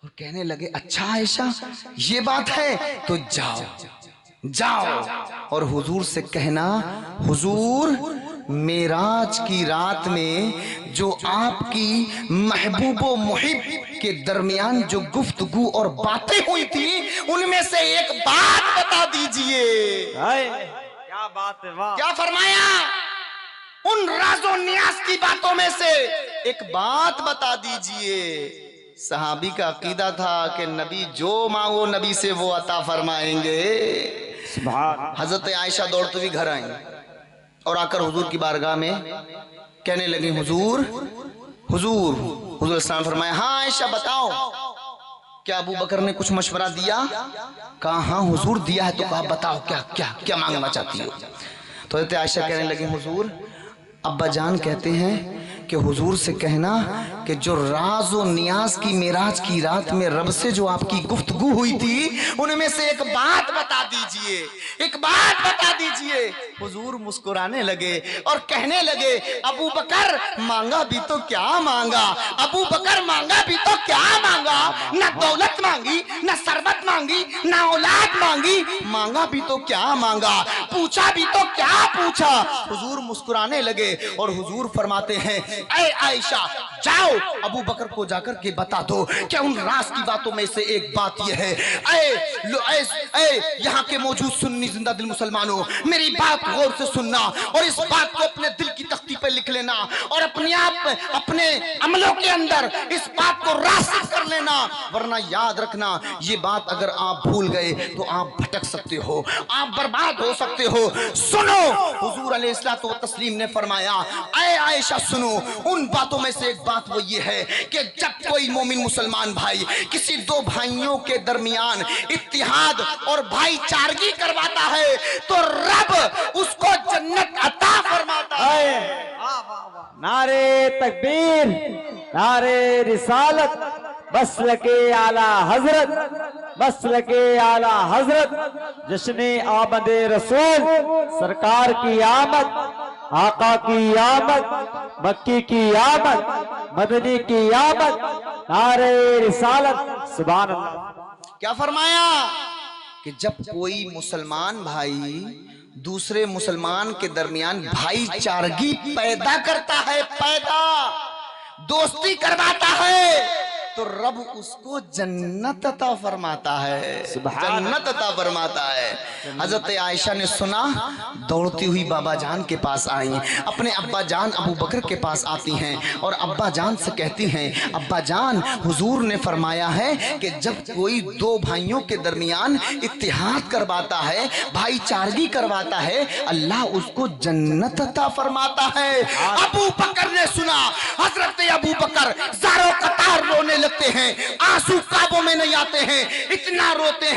और कहने लगे अच्छा आयशा ये बात है तो जाओ और हुजूर से कहना हुजूर मेराज की रात में जो आपकी महबूबो मुहिब के दरमियान जो गुफ्तगू और बातें हुई थी उनमें से एक बात बता दीजिए। क्या बात है, वाह। क्या फरमाया? उन राजो नियाज की बातों में से एक बात बता दीजिए। सहाबी का अकीदा था कि नबी जो मांगो नबी से वो अता फरमाएंगे। हजरत आयशा दौड़ती हुई घर आई और आकर हुजूर की बारगाह में कहने लगी हुजूर सलाम फरमाया हाँ आयशा बताओ क्या अबू बकर ने कुछ मशवरा दिया? कहा हाँ हुजूर दिया है। तो कहा बताओ क्या क्या क्या मांगना चाहती हो? तो हजरत आयशा कहने लगी हुजूर अब्बा जान कहते हैं कि हुजूर से कहना कि जो राज और नियाज की मेराज की रात में रब से जो आपकी गुफ्तगू हुई थी उनमें से एक बात बता दीजिए, एक बात बता दीजिए। हुजूर मुस्कुराने लगे और कहने लगे अबू बकर मांगा भी तो क्या मांगा, अबू बकर मांगा भी तो क्या मांगा, न दौलत मांगी, न सरबत मांगी, न औलाद मांगी, मांगा भी तो क्या मांगा, पूछा भी तो क्या पूछा। हुजूर मुस्कुराने लगे और हुजूर फरमाते हैं ऐ आयशा जाओ अबू बकर को जाकर के बता दो कि उन राज की बातों में से एक बात यह है। यहाँ के मौजूद सुन्नी जिंदा दिल मुसलमानों मेरी बात गौर से सुनना और इस बात को अपने दिल की तख्ती पे लिख लेना और अपने अमलों के अंदर इस बात को रासिख कर लेना, वरना याद रखना ये बात अगर आप भूल गए तो आप भटक सकते हो, आप बर्बाद हो सकते हो। सुनो हुजूर अलैहिस्सलातु तस्लीम ने फरमाया ऐ आयशा सुनो उन बातों में से एक बात वो ये है कि जब कोई मोमिन मुसलमान भाई किसी दो भाइयों के दरमियान इत्तिहाद और भाईचारगी करवाता है तो रब उसको जन्नत अता फरमाता है। नारे तकबीर, नारे रिसालत, मसलके आला हजरत, मसलके आला हजरत, जश्ने आमदे रसूल, सरकार की आमद, आका की आमद, मक्की की आमद, मदनी की आमद, नारे रिसालत। सुभान अल्लाह। क्या फरमाया कि जब कोई मुसलमान भाई दूसरे मुसलमान के दरमियान भाईचारगी पैदा करता है, पैदा दोस्ती करवाता है तो रब उसको जन्नत अता फरमाता है, जन्नत अता फरमाता है। हजरत आयशा ने सुना दौड़ती हुई बाबा जान के पास आई, अपने अब्बा जान अबू बकर के पास आती हैं और अब्बा जान से कहती हैं अब्बा जान हुजूर ने फरमाया है कि जब कोई दो भाइयों के दरमियान इत्तिहाद करवाता है, भाईचारगी करवाता है, अल्लाह उसको जन्नत अता फरमाता है। अबू बकर ने सुना, हजरत अबू बकर ज़ारो कतार रोने लगते हैं, आंसू काबों में नहीं आते हैं, इतना रोते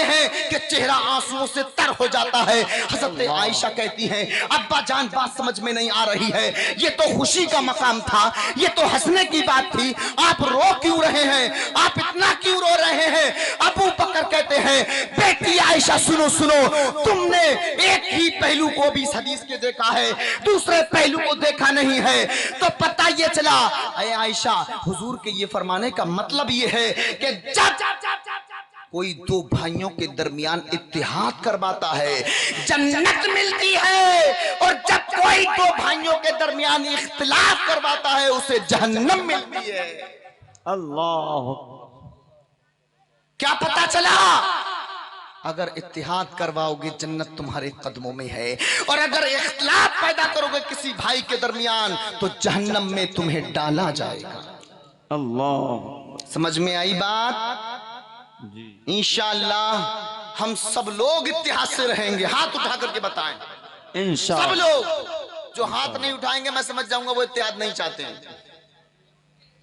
हैं कि चेहरा आंसुओं से तर हो जाता है। हजरत आयशा कहती हैं अब्बा जान बात समझ में नहीं आ रही है, ये तो खुशी का मकाम था, ये तो हंसने की बात थी, आप रो क्यों रहे हैं, आप इतना क्यों रो रहे हैं? अबू बकर कहते हैं बेटी आयशा सुनो सुनो, तुमने एक ही पहलू को भी इस हदीस के देखा है, दूसरे पहलू को देखा नहीं है, तो पता ये चला ऐ आयशा हुजूर के ये फरमाने का मतलब ये है कि जब कोई दो भाइयों के दरमियान इत्तिहाद करवाता है जन्नत मिलती है और जब कोई दो भाइयों के दरमियान इख्तिलाफ करवाता है उसे जहन्नम मिलती है। अल्लाह। क्या पता चला? अगर इत्तिहाद करवाओगे जन्नत तुम्हारे कदमों में है और अगर इख्तिलाफ पैदा करोगे किसी भाई के दरमियान तो जहन्नम में तुम्हें डाला जाएगा। अल्लाह। समझ में आई बात? इंशाअल्लाह हम सब लोग इत्तिहाद से रहेंगे। हाथ उठा करके बताएं इंशाअल्लाह। सब लोग, जो हाथ नहीं उठाएंगे मैं समझ जाऊंगा वो इत्तिहाद नहीं चाहते हैं।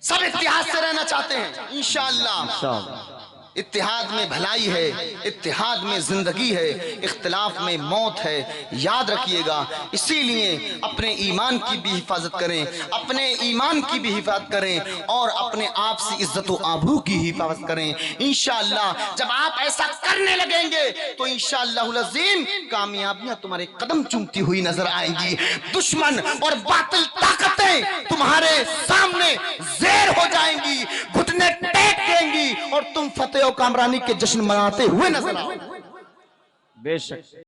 सब इत्तेहाद से रहना चाहते हैं। इंशाअल्लाह इंशाअल्लाह। इत्तेहाद में भलाई है, इत्तेहाद में जिंदगी है, इख्तिलाफ में मौत है, याद रखिएगा। इसीलिए अपने ईमान की भी हिफाजत करें, अपने ईमान की भी हिफाजत करें और अपने आप से इज्जत व आबरू की हिफाजत करें। इंशाअल्लाह जब आप ऐसा करने लगेंगे तो इंशाअल्लाहुल अज़ीम कामयाबियां तुम्हारे कदम चूमती हुई नजर आएंगी। दुश्मन और बातिल ताकतें तुम्हारे सामने ज़ेर हो जाएंगी, घुटने टेक देंगी और तुम फतेह और कामरानी के जश्न मनाते हुए नजर आओगे। बेशक।